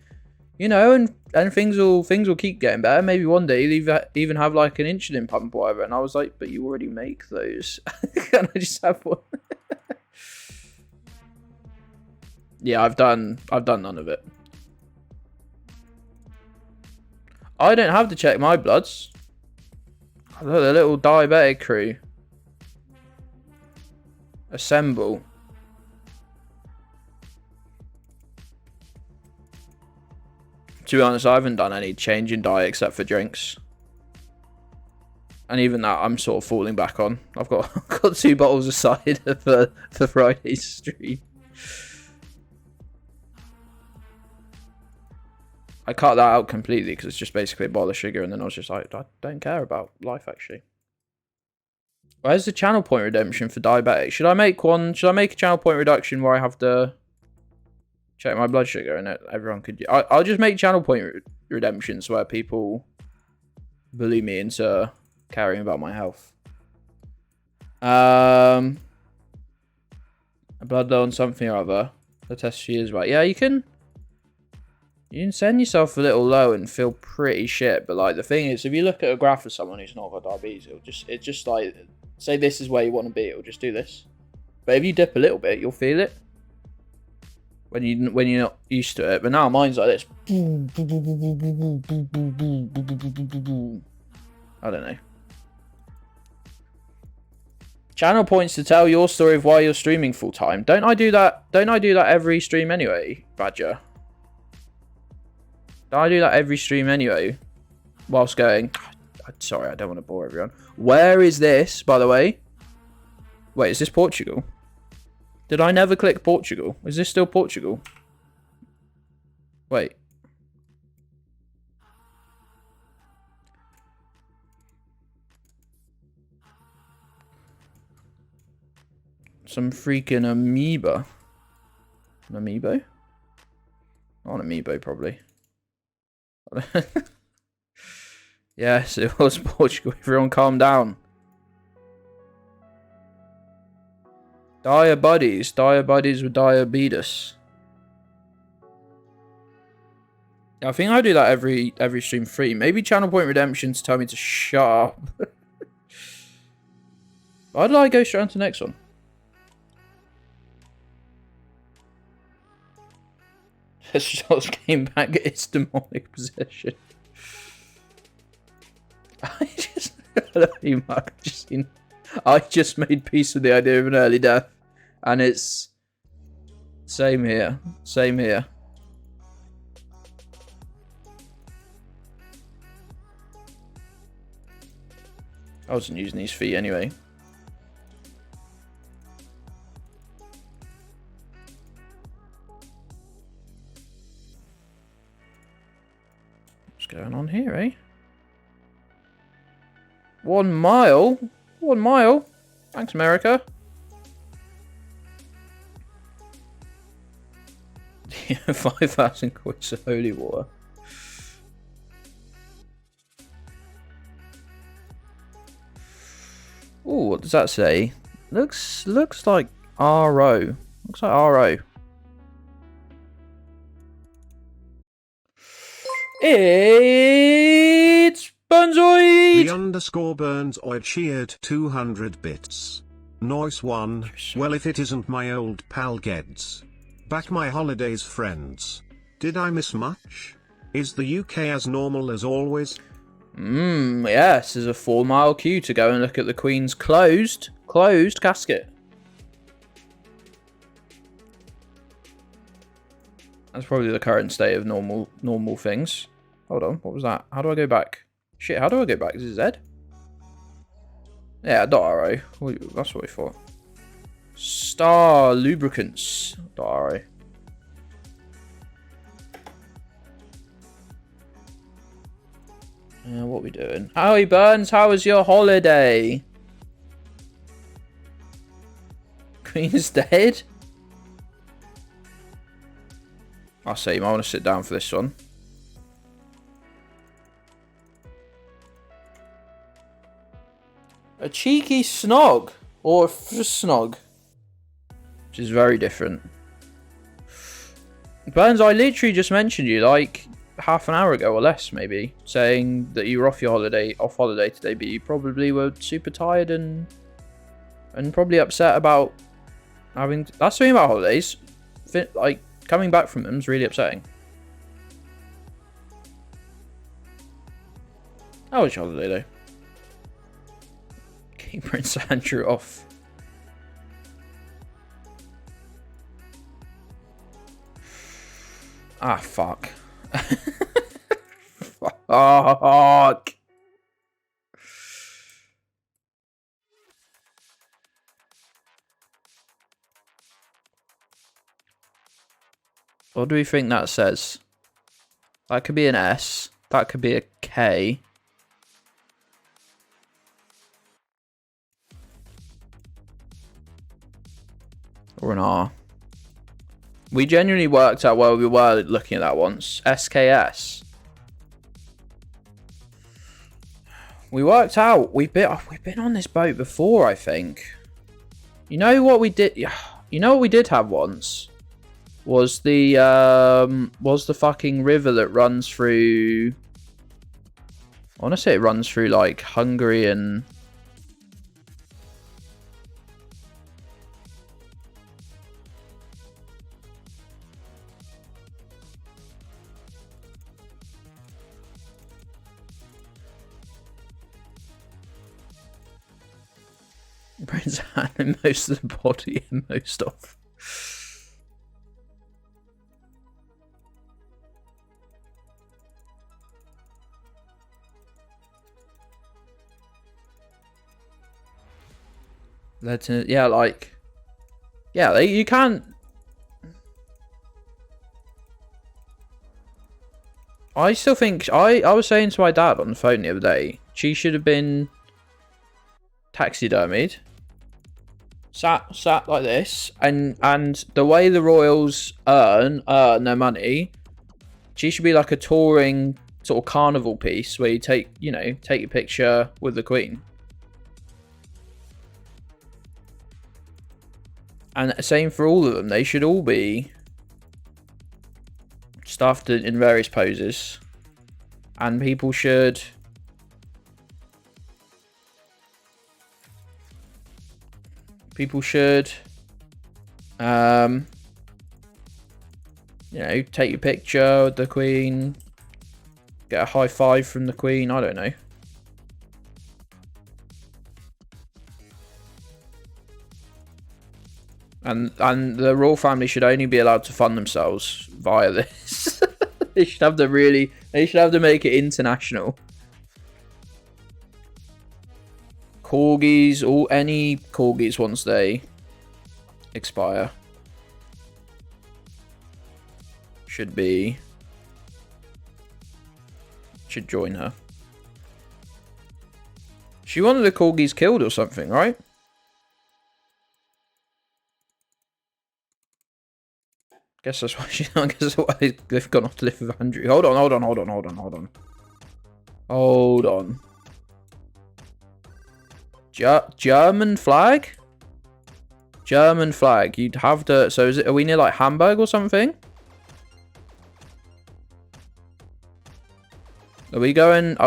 you know, and things will keep getting better. Maybe one day you'll even have like an insulin pump or whatever. And I was like, but you already make those. Can I just have one? Yeah, I've done none of it. I don't have to check my bloods. Look, the little diabetic crew. Assemble. To be honest, I haven't done any change in diet except for drinks. And even that, I'm sort of falling back on. I've got got 2 bottles of cider for Friday's stream. I cut that out completely because it's just basically a bottle of sugar, and then I was just like, I don't care about life actually. Where's the channel point redemption for diabetic? Should I make one? Should I make a channel point reduction where I have to check my blood sugar and everyone could? I'll just make channel point redemptions where people bully me into caring about my health. A blood low on something or other. The test she is right. Yeah, you can send yourself a little low and feel pretty shit, but like the thing is, if you look at a graph of someone who's not got diabetes, it's just like, say this is where you want to be, it'll just do this. But if you dip a little bit, you'll feel it when you're not used to it. But now mine's like this. I don't know. Channel points to tell your story of why you're streaming full time. Don't I do that? Don't I do that every stream anyway, Badger? I do that every stream anyway, whilst going, sorry, I don't want to bore everyone. Where is this, by the way? Wait, is this Portugal? Did I never click Portugal? Is this still Portugal? Wait. Some freaking amoeba. An amiibo? Not an amiibo, probably. Yes, it was Portugal. Everyone calm down. Dire buddies with diabetes. I think I do that every stream free. Maybe channel point redemptions tell me to shut up. Why did I go straight on to the next one? Shots came back at its demonic possession. I just made peace with the idea of an early death, and it's same here. Same here. I wasn't using these feet anyway. What's going on here, eh? 1 mile? 1 mile? Thanks, America. 5,000 coins of holy water. Oh, what does that say? Looks like RO. Looks like RO. It's Bunzoid! The underscore Burns Oid cheered 200 bits. Nice one. Well, if it isn't my old pal Gedds. Back my holidays, friends. Did I miss much? Is the UK as normal as always? Yes, there's a 4-mile queue to go and look at the Queen's closed casket. That's probably the current state of normal things. Hold on, what was that? How do I go back? Shit, how do I go back? Is it Z? Yeah, .ro. That's what we thought. Star Lubricants. .ro. What are we doing? Howie Burns, how was your holiday? Queen's dead? I'll say you might want to sit down for this one. A cheeky snog or a snog, which is very different. Burns, I literally just mentioned you like half an hour ago or less, maybe, saying that you were off holiday today, but you probably were super tired and probably upset about having. That's the thing about holidays. Like coming back from them is really upsetting. How was your holiday though? King Prince Andrew off. Ah, fuck. Fuck. What do we think that says? That could be an S. That could be a K. Or an R. We genuinely worked out where we were looking at that once. SKS. We worked out. We've been on this boat before, I think. You know what we did? You know what we did have once? Was the fucking river that runs through... I want to say it runs through, like, Hungary and... Brain's hand in most of the body and most of. Yeah, like, yeah, you can't. I still think I was saying to my dad on the phone the other day, she should have been taxidermied, sat like this, and the way the royals earn their money, she should be like a touring sort of carnival piece where you take your picture with the Queen. And same for all of them. They should all be stuffed in various poses. And people should... take your picture with the Queen. Get a high five from the Queen. I don't know. And the royal family should only be allowed to fund themselves via this. They should have to make it international. Corgis, any corgis once they expire should join her. She wanted the corgis killed or something, right? Guess that's why they've gone off to live with Andrew. Hold on. German flag? German flag. You'd have to... So are we near like Hamburg or something? Are we near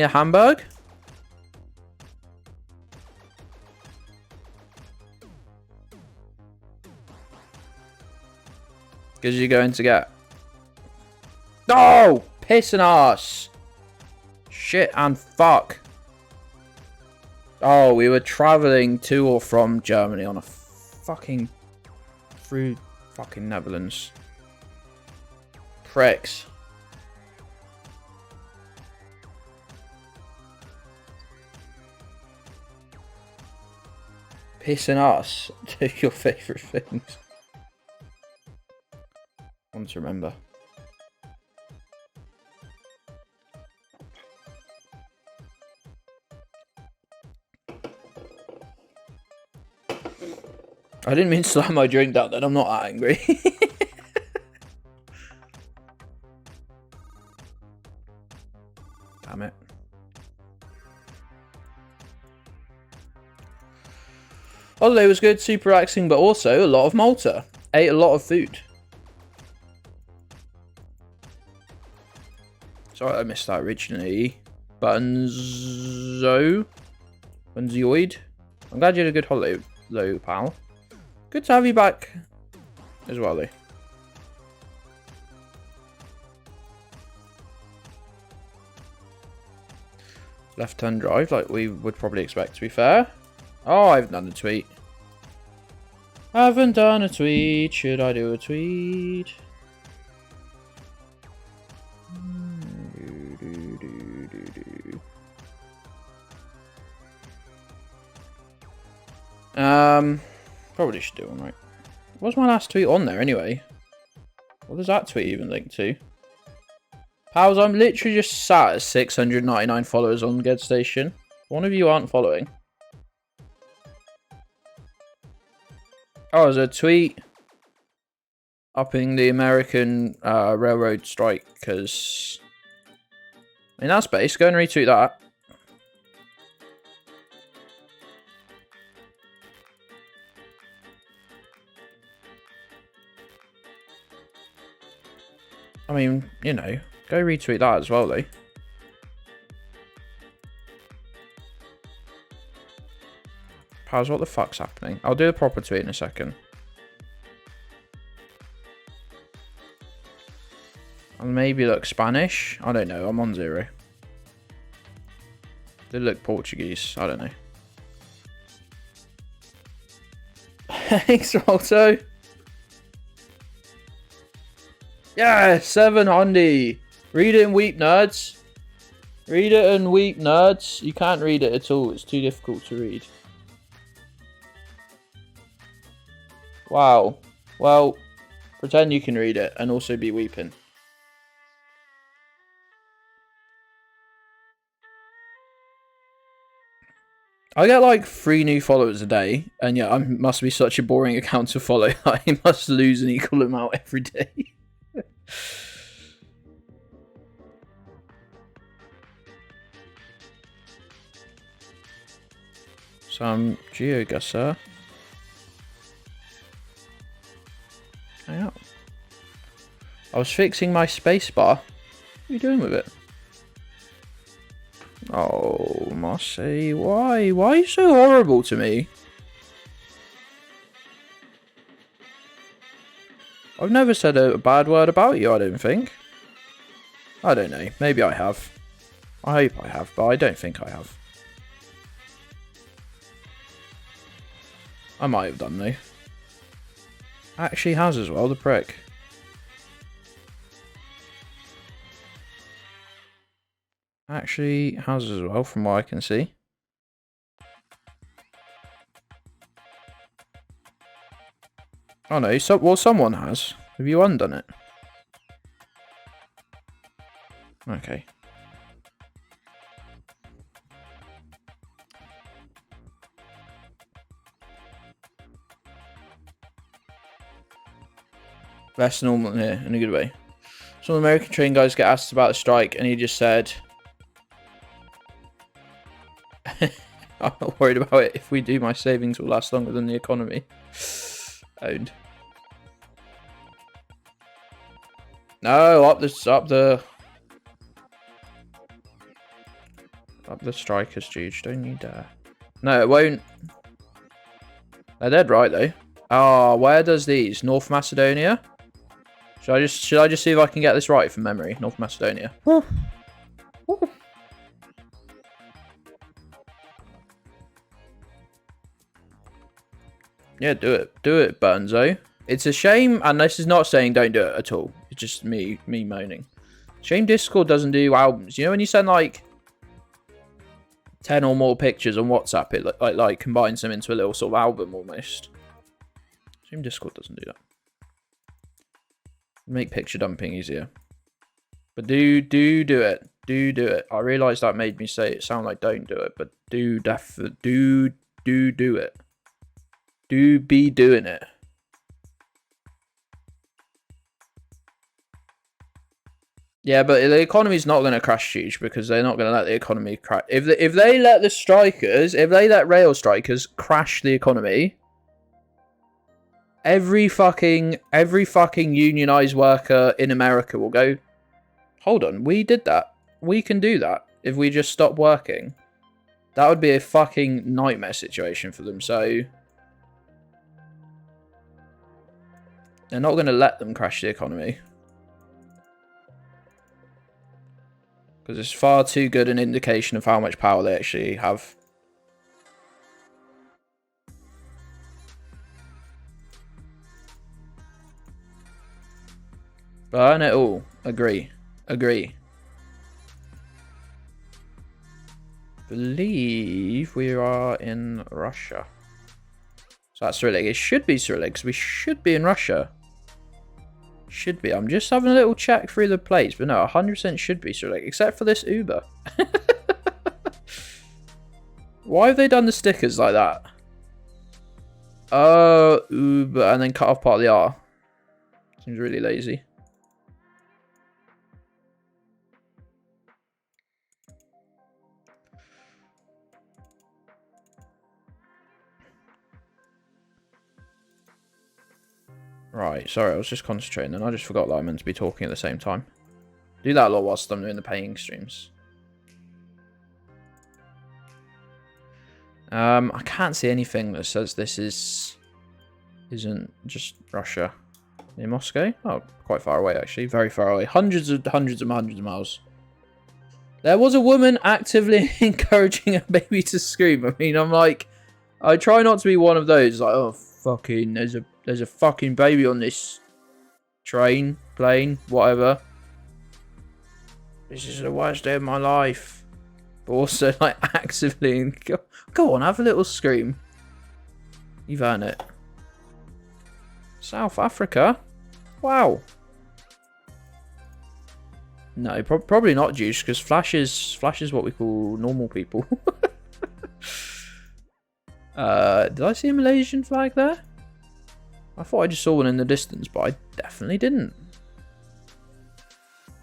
Hamburg? Because you're going to get... No! Piss and ass! Shit and fuck. Oh, we were travelling to or from Germany on a fucking... through fucking Netherlands. Pricks. Piss and ass. Two of your favourite things. Want to remember. I didn't mean to slam my drink down then, I'm not that angry. Damn it. Holiday was good, super relaxing, but also a lot of Malta. Ate a lot of food. Sorry I missed that originally. Bunzoid. I'm glad you had a good holiday though, pal. Good to have you back as well though. Left turn drive like we would probably expect, to be fair. Oh, I haven't done a tweet. Haven't done a tweet. Should I do a tweet? Probably should do one, right? What's my last tweet on there anyway? What does that tweet even link to? Pals, I'm literally just sat at 699 followers on Gedds Station. One of you aren't following. Oh, there's a tweet upping the American railroad strike because in that space, go and retweet that. I mean, you know, go retweet that as well, though. Pals, what the fuck's happening? I'll do a proper tweet in a second. And maybe look Spanish. I don't know. I'm on 0. Did look Portuguese. I don't know. Thanks, Walto. Yeah, 700. Read it and weep, nerds. Read it and weep, nerds. You can't read it at all. It's too difficult to read. Wow. Well, pretend you can read it and also be weeping. I get like 3 new followers a day, and yeah, I must be such a boring account to follow. I must lose an equal amount every day. Some Geoguessr. Hang out. I was fixing my spacebar. What are you doing with it? Oh, Marcy, why? Why are you so horrible to me? I've never said a bad word about you, I don't think. I don't know. Maybe I have. I hope I have, but I don't think I have. I might have done, though. Actually has as well, the prick. Actually has as well, from what I can see. Oh no, well someone has. Have you undone it? Okay. That's normal here, in a good way. Some American train guys get asked about the strike, and he just said, I'm not worried about it. If we do, my savings will last longer than the economy. Owned. No, up the strikers, dude. Don't you dare. No, it won't. They're dead right though. Oh, where does these? North Macedonia? Should I just see if I can get this right from memory? North Macedonia. Yeah, do it. Do it, Burnzo. It's a shame, and this is not saying don't do it at all. It's just me moaning. Shame Discord doesn't do albums. You know when you send like 10 or more pictures on WhatsApp, it like combines them into a little sort of album almost. Shame Discord doesn't do that. Make picture dumping easier. But do it. Do it. I realise that made me say it sound like don't do it, but do it. Do be doing it. Yeah, but the economy's not going to crash huge because they're not going to let the economy crash. If they let the strikers, if they let rail strikers crash the economy, every fucking unionized worker in America will go, hold on, we did that. We can do that if we just stop working. That would be a fucking nightmare situation for them. So they're not going to let them crash the economy. Because it's far too good an indication of how much power they actually have. Burn it all. Agree. Believe we are in Russia. So that's Cyrillic. It should be Cyrillic because we should be in Russia. Should be. I'm just having a little check through the plates, but no, 100% should be Cyrillic, except for this Uber. Why have they done the stickers like that? Oh, Uber, and then cut off part of the R. Seems really lazy. Right, sorry, I was just concentrating and I just forgot that I meant to be talking at the same time. Do that a lot whilst I'm doing the paying streams. I can't see anything that says this isn't just Russia. Near Moscow? Oh, quite far away actually, very far away. Hundreds of miles. There was a woman actively encouraging a baby to scream. I mean, I'm like, I try not to be one of those like, oh fucking, there's a fucking baby on this train, plane, whatever. This is the worst day of my life. But also, like, actively, go on, have a little scream. You've earned it. South Africa? Wow. No, probably not Juice, because Flash is what we call normal people. Did I see a Malaysian flag there? I thought I just saw one in the distance, but I definitely didn't.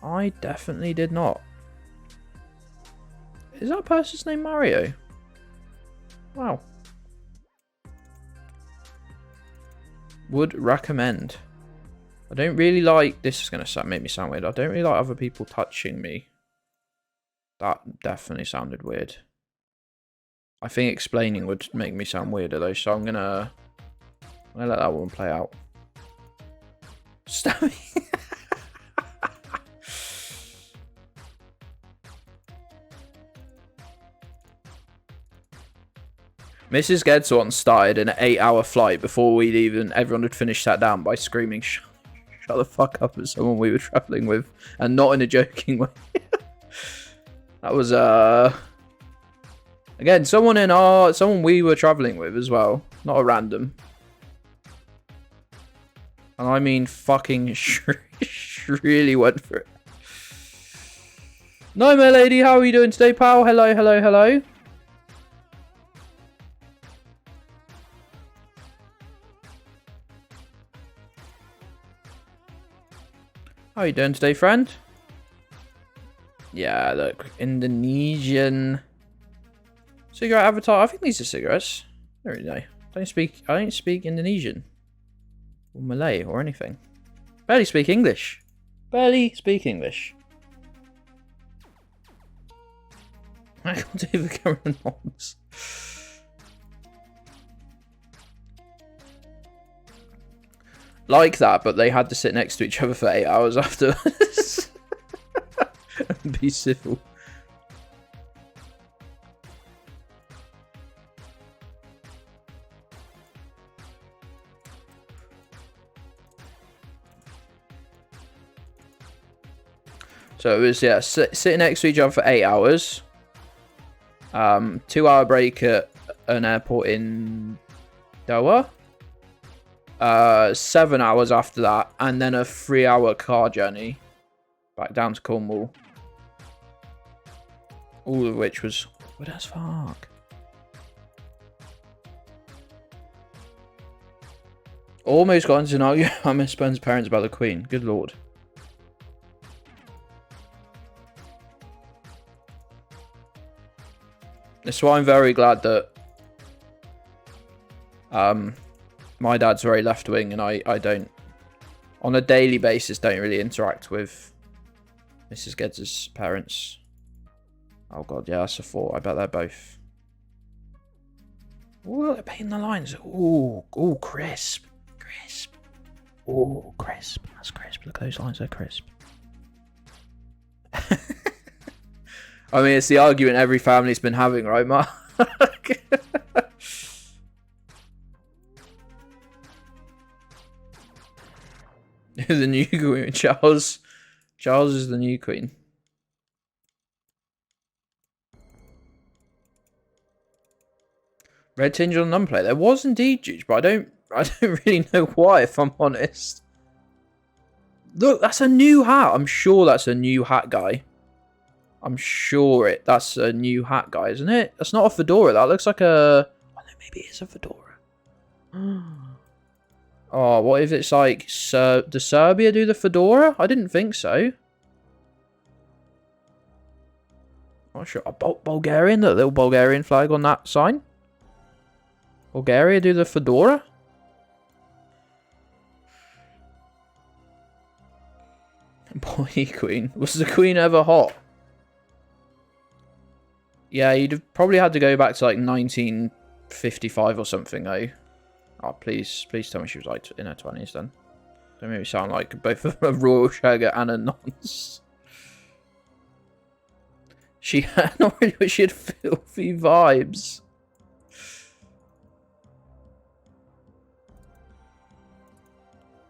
I definitely did not. Is that person's name Mario? Wow. Would recommend. I don't really like... This is going to make me sound weird. I don't really like other people touching me. That definitely sounded weird. I think explaining would make me sound weirder though, so I'm going to let that one play out. Stab me. Mrs. Gedds once started an 8-hour flight before everyone had finished sat down by screaming, shut the fuck up at someone we were travelling with, and not in a joking way. That was, again, someone we were travelling with as well, not a random. And I mean fucking really went for it. No, my lady, how are you doing today, pal? Hello, hello, hello. How are you doing today, friend? Yeah, look, Indonesian cigarette avatar. I think these are cigarettes. I don't really know. I don't speak Indonesian or Malay or anything. Barely speak English. Barely speak English. I can't do the camera nods. Like that, but they had to sit next to each other for 8 hours afterwards. And be civil. So it was, yeah, sitting next to each other for 8 hours. 2-hour break at an airport in Doha. 7 hours after that, and then a 3-hour car journey back down to Cornwall. All of which was good as fuck. Almost got into an argument with Miss Spencer's parents about the Queen. Good lord. That's why I'm very glad that my dad's very left-wing, and I don't, on a daily basis, don't really interact with Mrs. Gedds' parents. Oh god, yeah, that's a 4. I bet they're both. Ooh, they're painting the lines. Ooh, ooh, crisp. Crisp. Ooh, crisp. That's crisp. Look at those lines, they're crisp. I mean, it's the argument every family's been having, right, Mark? The new queen, Charles. Charles is the new queen. Red tinge on numplate. There was indeed juice, but I don't really know why, if I'm honest. Look, that's a new hat. I'm sure that's a new hat guy. I'm sure that's a new hat guy, isn't it? That's not a fedora. That looks like a... Oh, no, maybe it is a fedora. Oh, what if it's like... Does Serbia do the fedora? I didn't think so. Not sure. Bulgarian, the little Bulgarian flag on that sign. Bulgaria do the fedora? Boy, queen. Was the queen ever hot? Yeah, you'd have probably had to go back to like 1955 or something, though. Oh, please tell me she was like in her 20s then. Don't make me sound like both a royal shagger and a nonce. She had filthy vibes.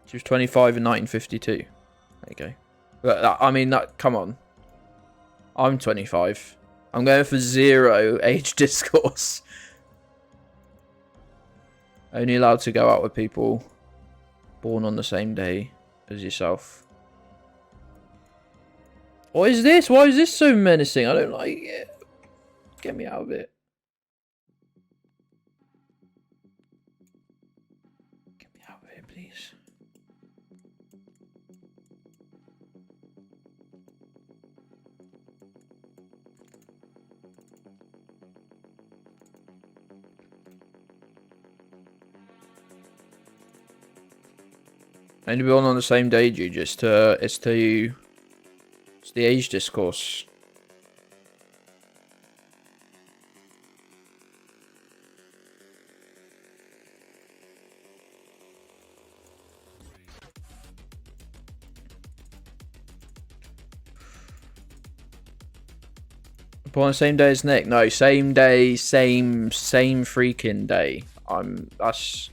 She was 25 in 1952. There you go. I mean, come on. I'm 25. I'm going for 0 age discourse. Only allowed to go out with people born on the same day as yourself. What is this? Why is this so menacing? I don't like it. Get me out of it. Get me out of it, please. Only born on the same day, dude. It's the age discourse. Born on the same day as Nick? No, same day, same freaking day. That's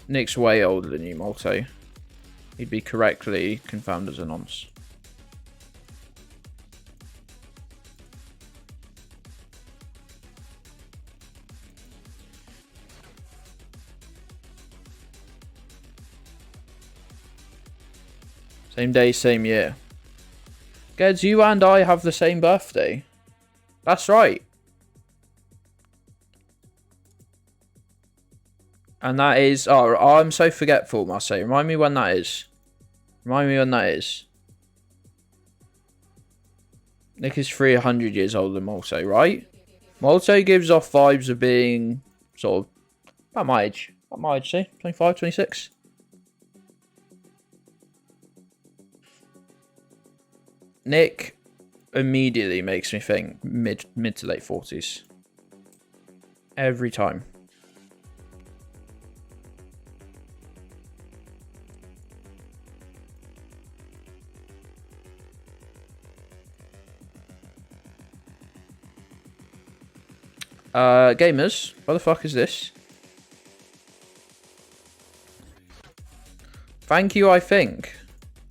Nick's way older than you, Malto. He'd be correctly confirmed as a nonce. Same day, same year. Gedds, you and I have the same birthday. That's right. And that is... Oh, I'm so forgetful, Marseille. Remind me when that is. Remind me when that is. Nick is 300 years older than Malto, right? Malto gives off vibes of being sort of... About my age. About my age, see? 25, 26. Nick immediately makes me think mid to late 40s. Every time. Gamers, what the fuck is this? Thank you, I think.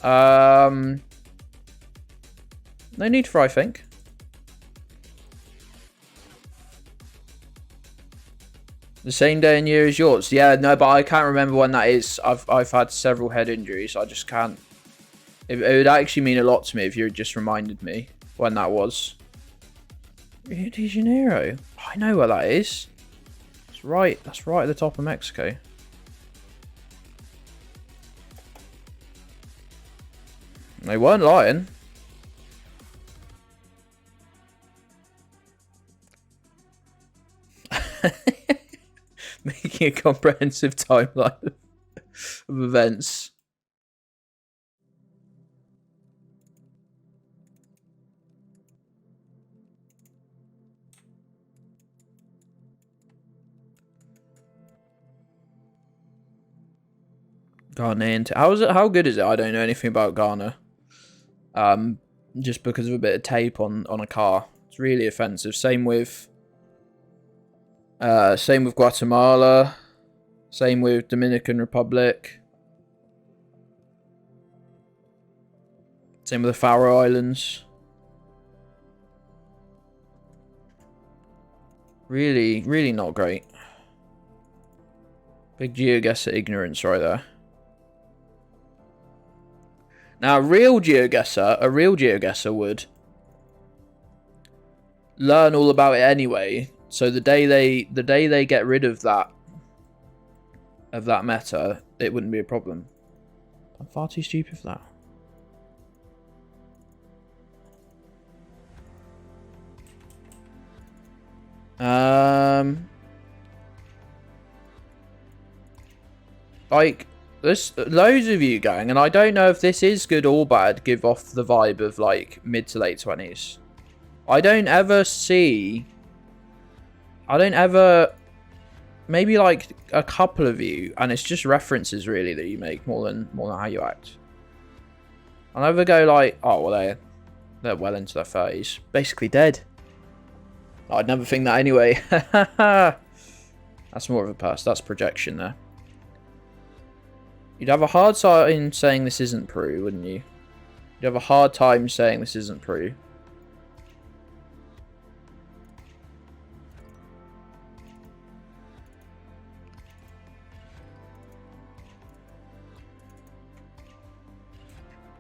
No need for I think. The same day and year as yours. Yeah, no, but I can't remember when that is. I've had several head injuries. I just can't. It would actually mean a lot to me if you had just reminded me when that was. Rio de Janeiro. I know where that is. It's right. That's right at the top of Mexico. They weren't lying. Making a comprehensive timeline of events. Ghanaian. How good is it? I don't know anything about Ghana. Just because of a bit of tape on a car. It's really offensive. Same with Guatemala. Same with Dominican Republic. Same with the Faroe Islands. Really, really not great. Big Geoguessr ignorance right there. Now, a real Geoguessr would learn all about it anyway. So the day they get rid of that meta, it wouldn't be a problem. I'm far too stupid for that. Like, there's loads of you going, and I don't know if this is good or bad, give off the vibe of, like, mid to late 20s. I don't ever... Maybe, like, a couple of you, and it's just references, really, that you make more than how you act. I never go, like, oh, well, they're well into their 30s. Basically dead. I'd never think that anyway. That's more of a purse. That's projection there. You'd have a hard time saying this isn't Prue, wouldn't you? You'd have a hard time saying this isn't Prue.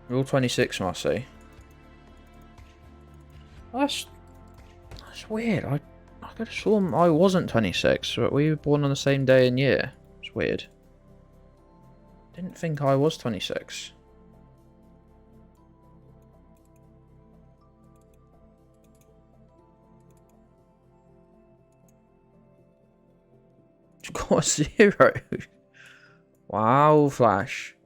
Rule 26, Marcy. That's weird. I could have sworn I wasn't 26, but we were born on the same day and year. It's weird. Didn't think I was 26. Got a 0. Wow, Flash.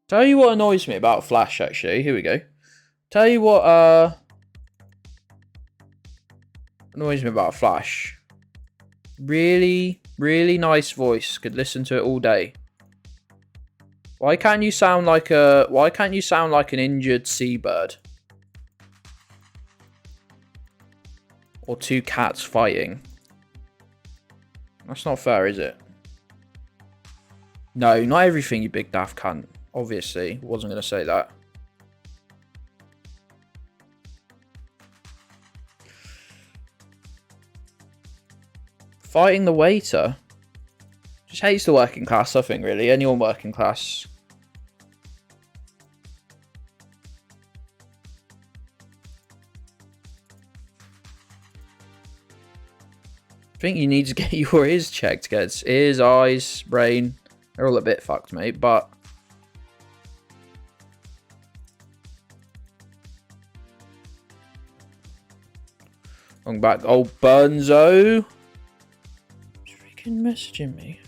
Tell you what annoys me about Flash, actually. Here we go. Tell you what annoys me about Flash. Really, really nice voice. Could listen to it all day. Why can't you sound like an injured seabird? Or two cats fighting? That's not fair, is it? No, not everything, you big daft cunt. Obviously, wasn't going to say that. Fighting the waiter. Just hates the working class, I think, really. Anyone working class. I think you need to get your ears checked, Gedds. Ears, eyes, brain. They're all a bit fucked, mate, but... Going back, old Burnzo. He's freaking messaging me.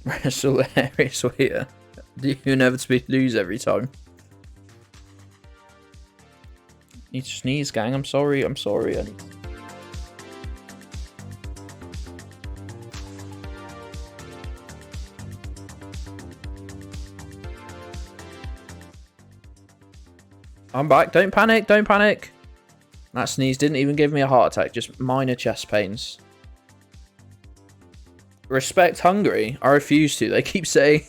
Wrestle hilarious waiter. You inevitably lose every time. Need to sneeze, gang. I'm sorry. I need... I'm back. Don't panic. Don't panic. That sneeze didn't even give me a heart attack. Just minor chest pains. Respect Hungary. I refuse to. They keep saying...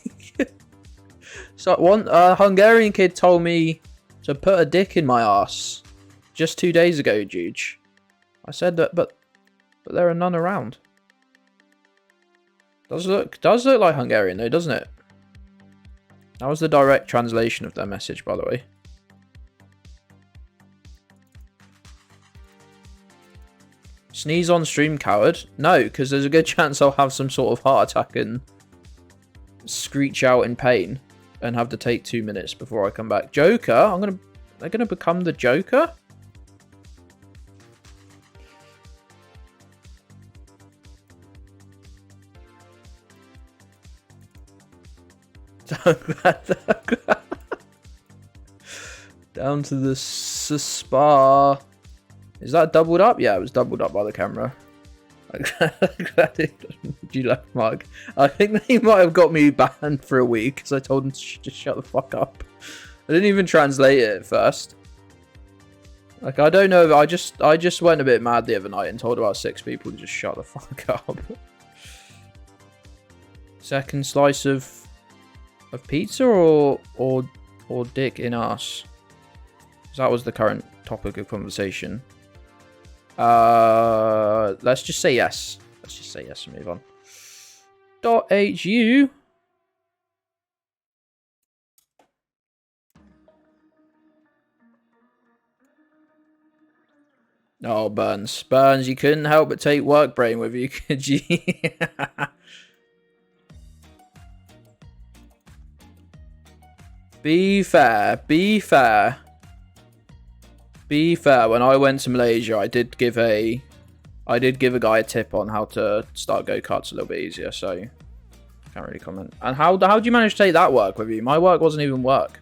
So one Hungarian kid told me to put a dick in my ass just 2 days ago, Juge. I said that, but there are none around. Does look like Hungarian though, doesn't it? That was the direct translation of their message, by the way. Sneeze on stream, coward. No, because there's a good chance I'll have some sort of heart attack and screech out in pain. And have to take 2 minutes before I come back. Joker? They're gonna become the Joker? Down to the spa. Is that doubled up? Yeah, it was doubled up by the camera. Did you laugh, Mark? I think they might have got me banned for a week because I told them to just shut the fuck up. I didn't even translate it at first. Like, I don't know. I just went a bit mad the other night and told about 6 people to just shut the fuck up. Second slice of pizza or dick in ass? 'Cause that was the current topic of conversation. Let's just say yes. Let's just say yes and move on. .hu. Oh, Burns. Burns, you couldn't help but take work brain with you, could you? Be fair. Be fair. Be fair. When I went to Malaysia, I did give a guy a tip on how to start go-karts a little bit easier, so can't really comment. And how do you manage to take that work with you? My work wasn't even work.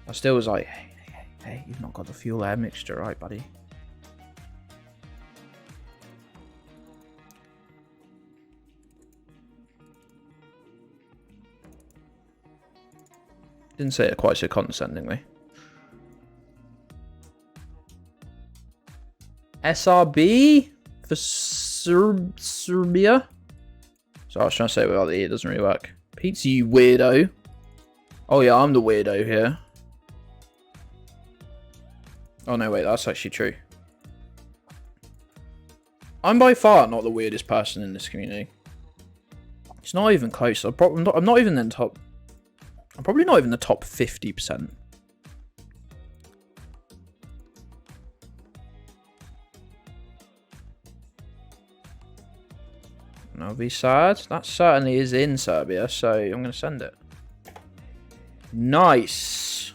I still was like, hey, you've not got the fuel air mixture, right, buddy? Didn't say it quite so condescendingly. SRB for Serbia. So I was trying to say it without the E, it doesn't really work. Pizza, you weirdo. Oh yeah, I'm the weirdo here. Oh no, wait, that's actually true. I'm by far not the weirdest person in this community. It's not even close. I'm not even in the top. I'm probably not even the top 50%. I'll be sad. That certainly is in Serbia, so I'm going to send it. Nice.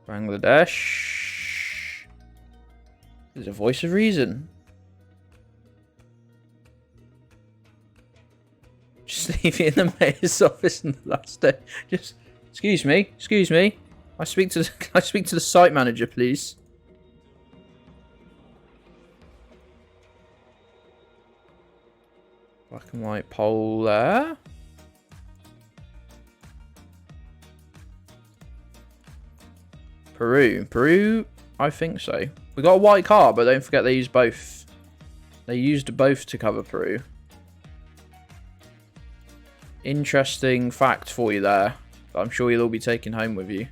Bangladesh. There's a voice of reason. Just leave it in the mayor's office on the last day. Just, excuse me. I speak to the site manager, please. Black and white pole there. Peru, I think so. We got a white car, but don't forget they used both. They used both to cover Peru. Interesting fact for you there, that I'm sure you'll all be taking home with you.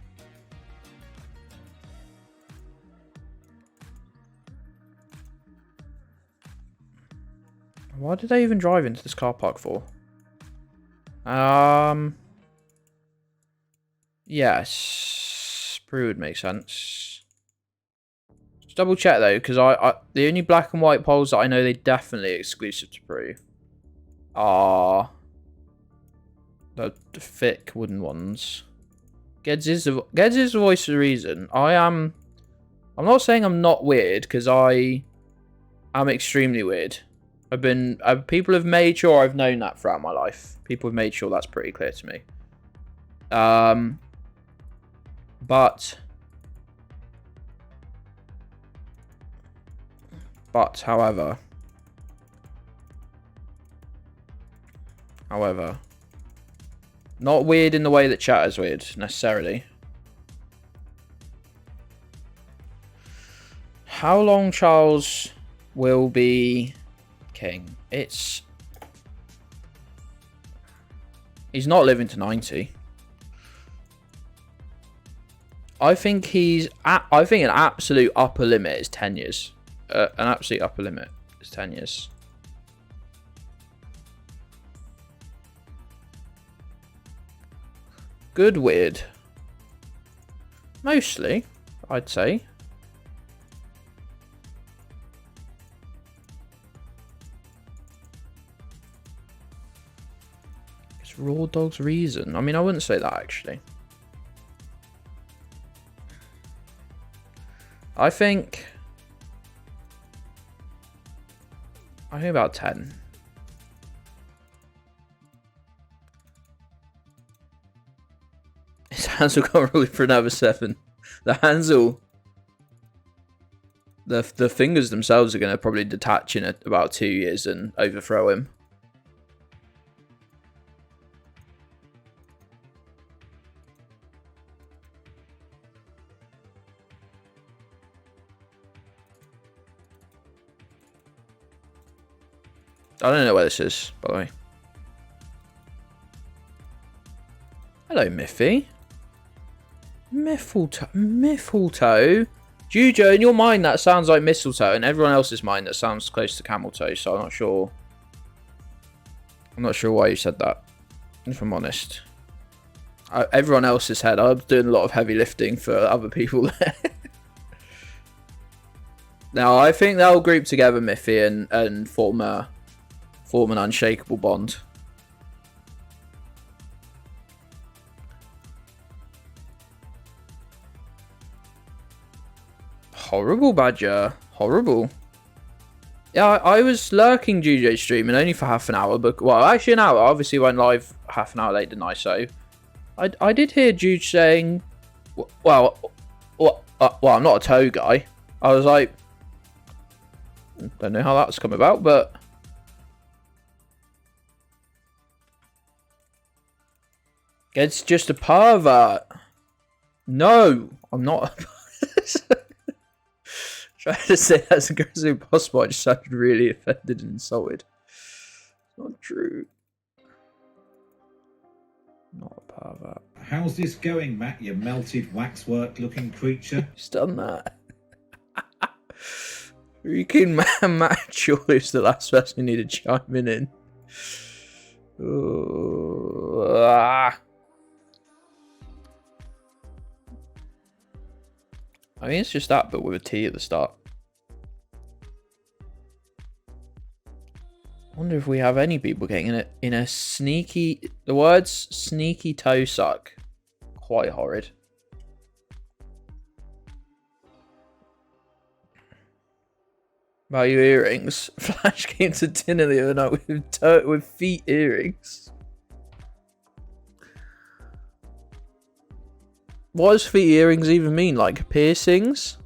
Why did they even drive into this car park for? Yes, Peru would make sense. Just double check though, because the only black and white poles that I know they definitely exclusive to Peru are the thick wooden ones. Gedds is the voice of reason. I'm not saying I'm not weird, because I am extremely weird. People have made sure I've known that throughout my life. People have made sure that's pretty clear to me. But however, not weird in the way that chat is weird necessarily. How long Charles will be king? He's not living to 90. I think an absolute upper limit is 10 years. An absolute upper limit is 10 years. Good weird. Mostly, I'd say. It's raw dog's reason. I mean, I wouldn't say that actually. I think about 10. Hansel can't roll it for another 7. The Hansel, the fingers themselves are going to probably detach in about 2 years and overthrow him. I don't know where this is, by the way. Hello, Miffy. Mistletoe? Jujo, in your mind that sounds like mistletoe, and everyone else's mind that sounds close to camel toe, so I'm not sure. I'm not sure why you said that, if I'm honest. Everyone else's head, I'm doing a lot of heavy lifting for other people there. Now, I think they'll group together, Miffy, and form an unshakable bond. Horrible, Badger. Horrible. Yeah, I was lurking Jujo's stream and only for half an hour, but well, actually an hour. Obviously went live half an hour late, didn't I? So I did hear Juge saying, well, I'm not a toe guy. I was like, don't know how that's come about, but it's just a pervert. No, I'm not. Trying to say that's aggressive impossible. I just sounded really offended and insulted. It's not true. Not a pervert. How's this going, Matt, you melted waxwork-looking creature? He's done that. Freaking Matt Choice, the last person who needed chiming in. I mean, it's just that, but with a T at the start. I wonder if we have any people getting in a sneaky... The words sneaky toe suck. Quite horrid. About your earrings. Flash came to dinner the other night with feet earrings. What does feet earrings even mean? Like piercings?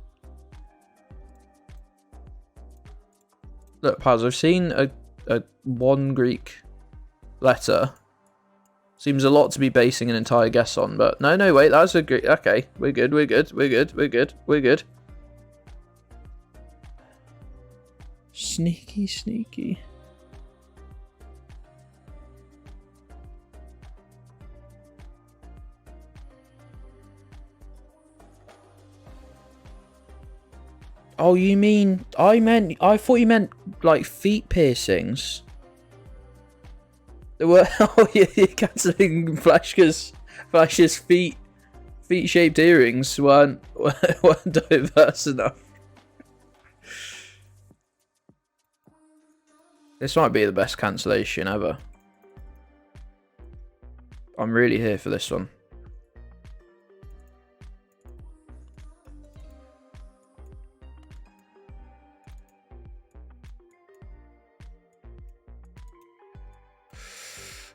Look, Paz, I've seen a one Greek letter. Seems a lot to be basing an entire guess on, but no, wait, that's a Greek. Okay, we're good. Sneaky. Oh, you mean... I thought you meant, like, feet piercings. There were... Oh, yeah, you're cancelling Flash's feet-shaped earrings weren't diverse enough. This might be the best cancellation ever. I'm really here for this one.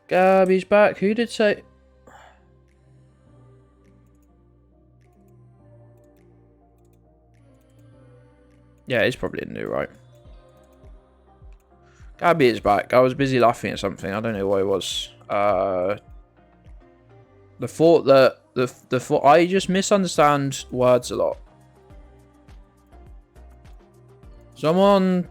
Gabby's back. Who did say... Yeah, it's probably didn't do right. Gabby is back. I was busy laughing at something. I don't know what it was. The thought that... The thought... I just misunderstand words a lot. Someone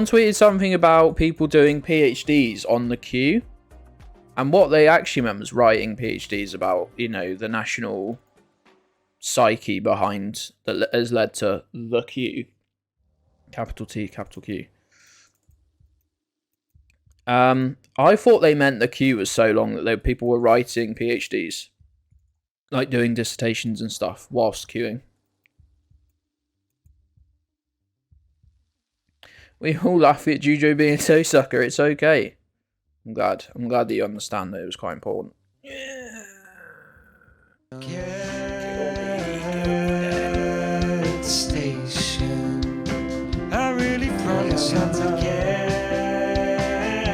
tweeted something about people doing PhDs on the queue. And what they actually meant was writing PhDs about, you know, the national psyche behind that has led to the queue. Capital T, capital Q. I thought they meant the queue was so long that people were writing PhDs. Like doing dissertations and stuff whilst queuing. We all laugh at Jujo being a toe sucker. It's okay. I'm glad that you understand that it was quite important. Yeah. Gedds station. I really promise you to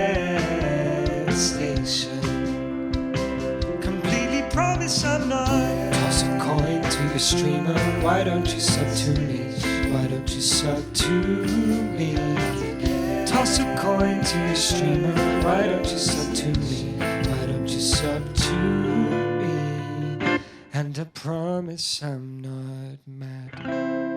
Gedds station. promise I'm not. Toss a coin to your streamer. Why don't you sub to me? Why don't you sub to me? Toss a coin to your streamer. Why don't you sub to me? Why don't you sub to me? And I promise I'm not mad.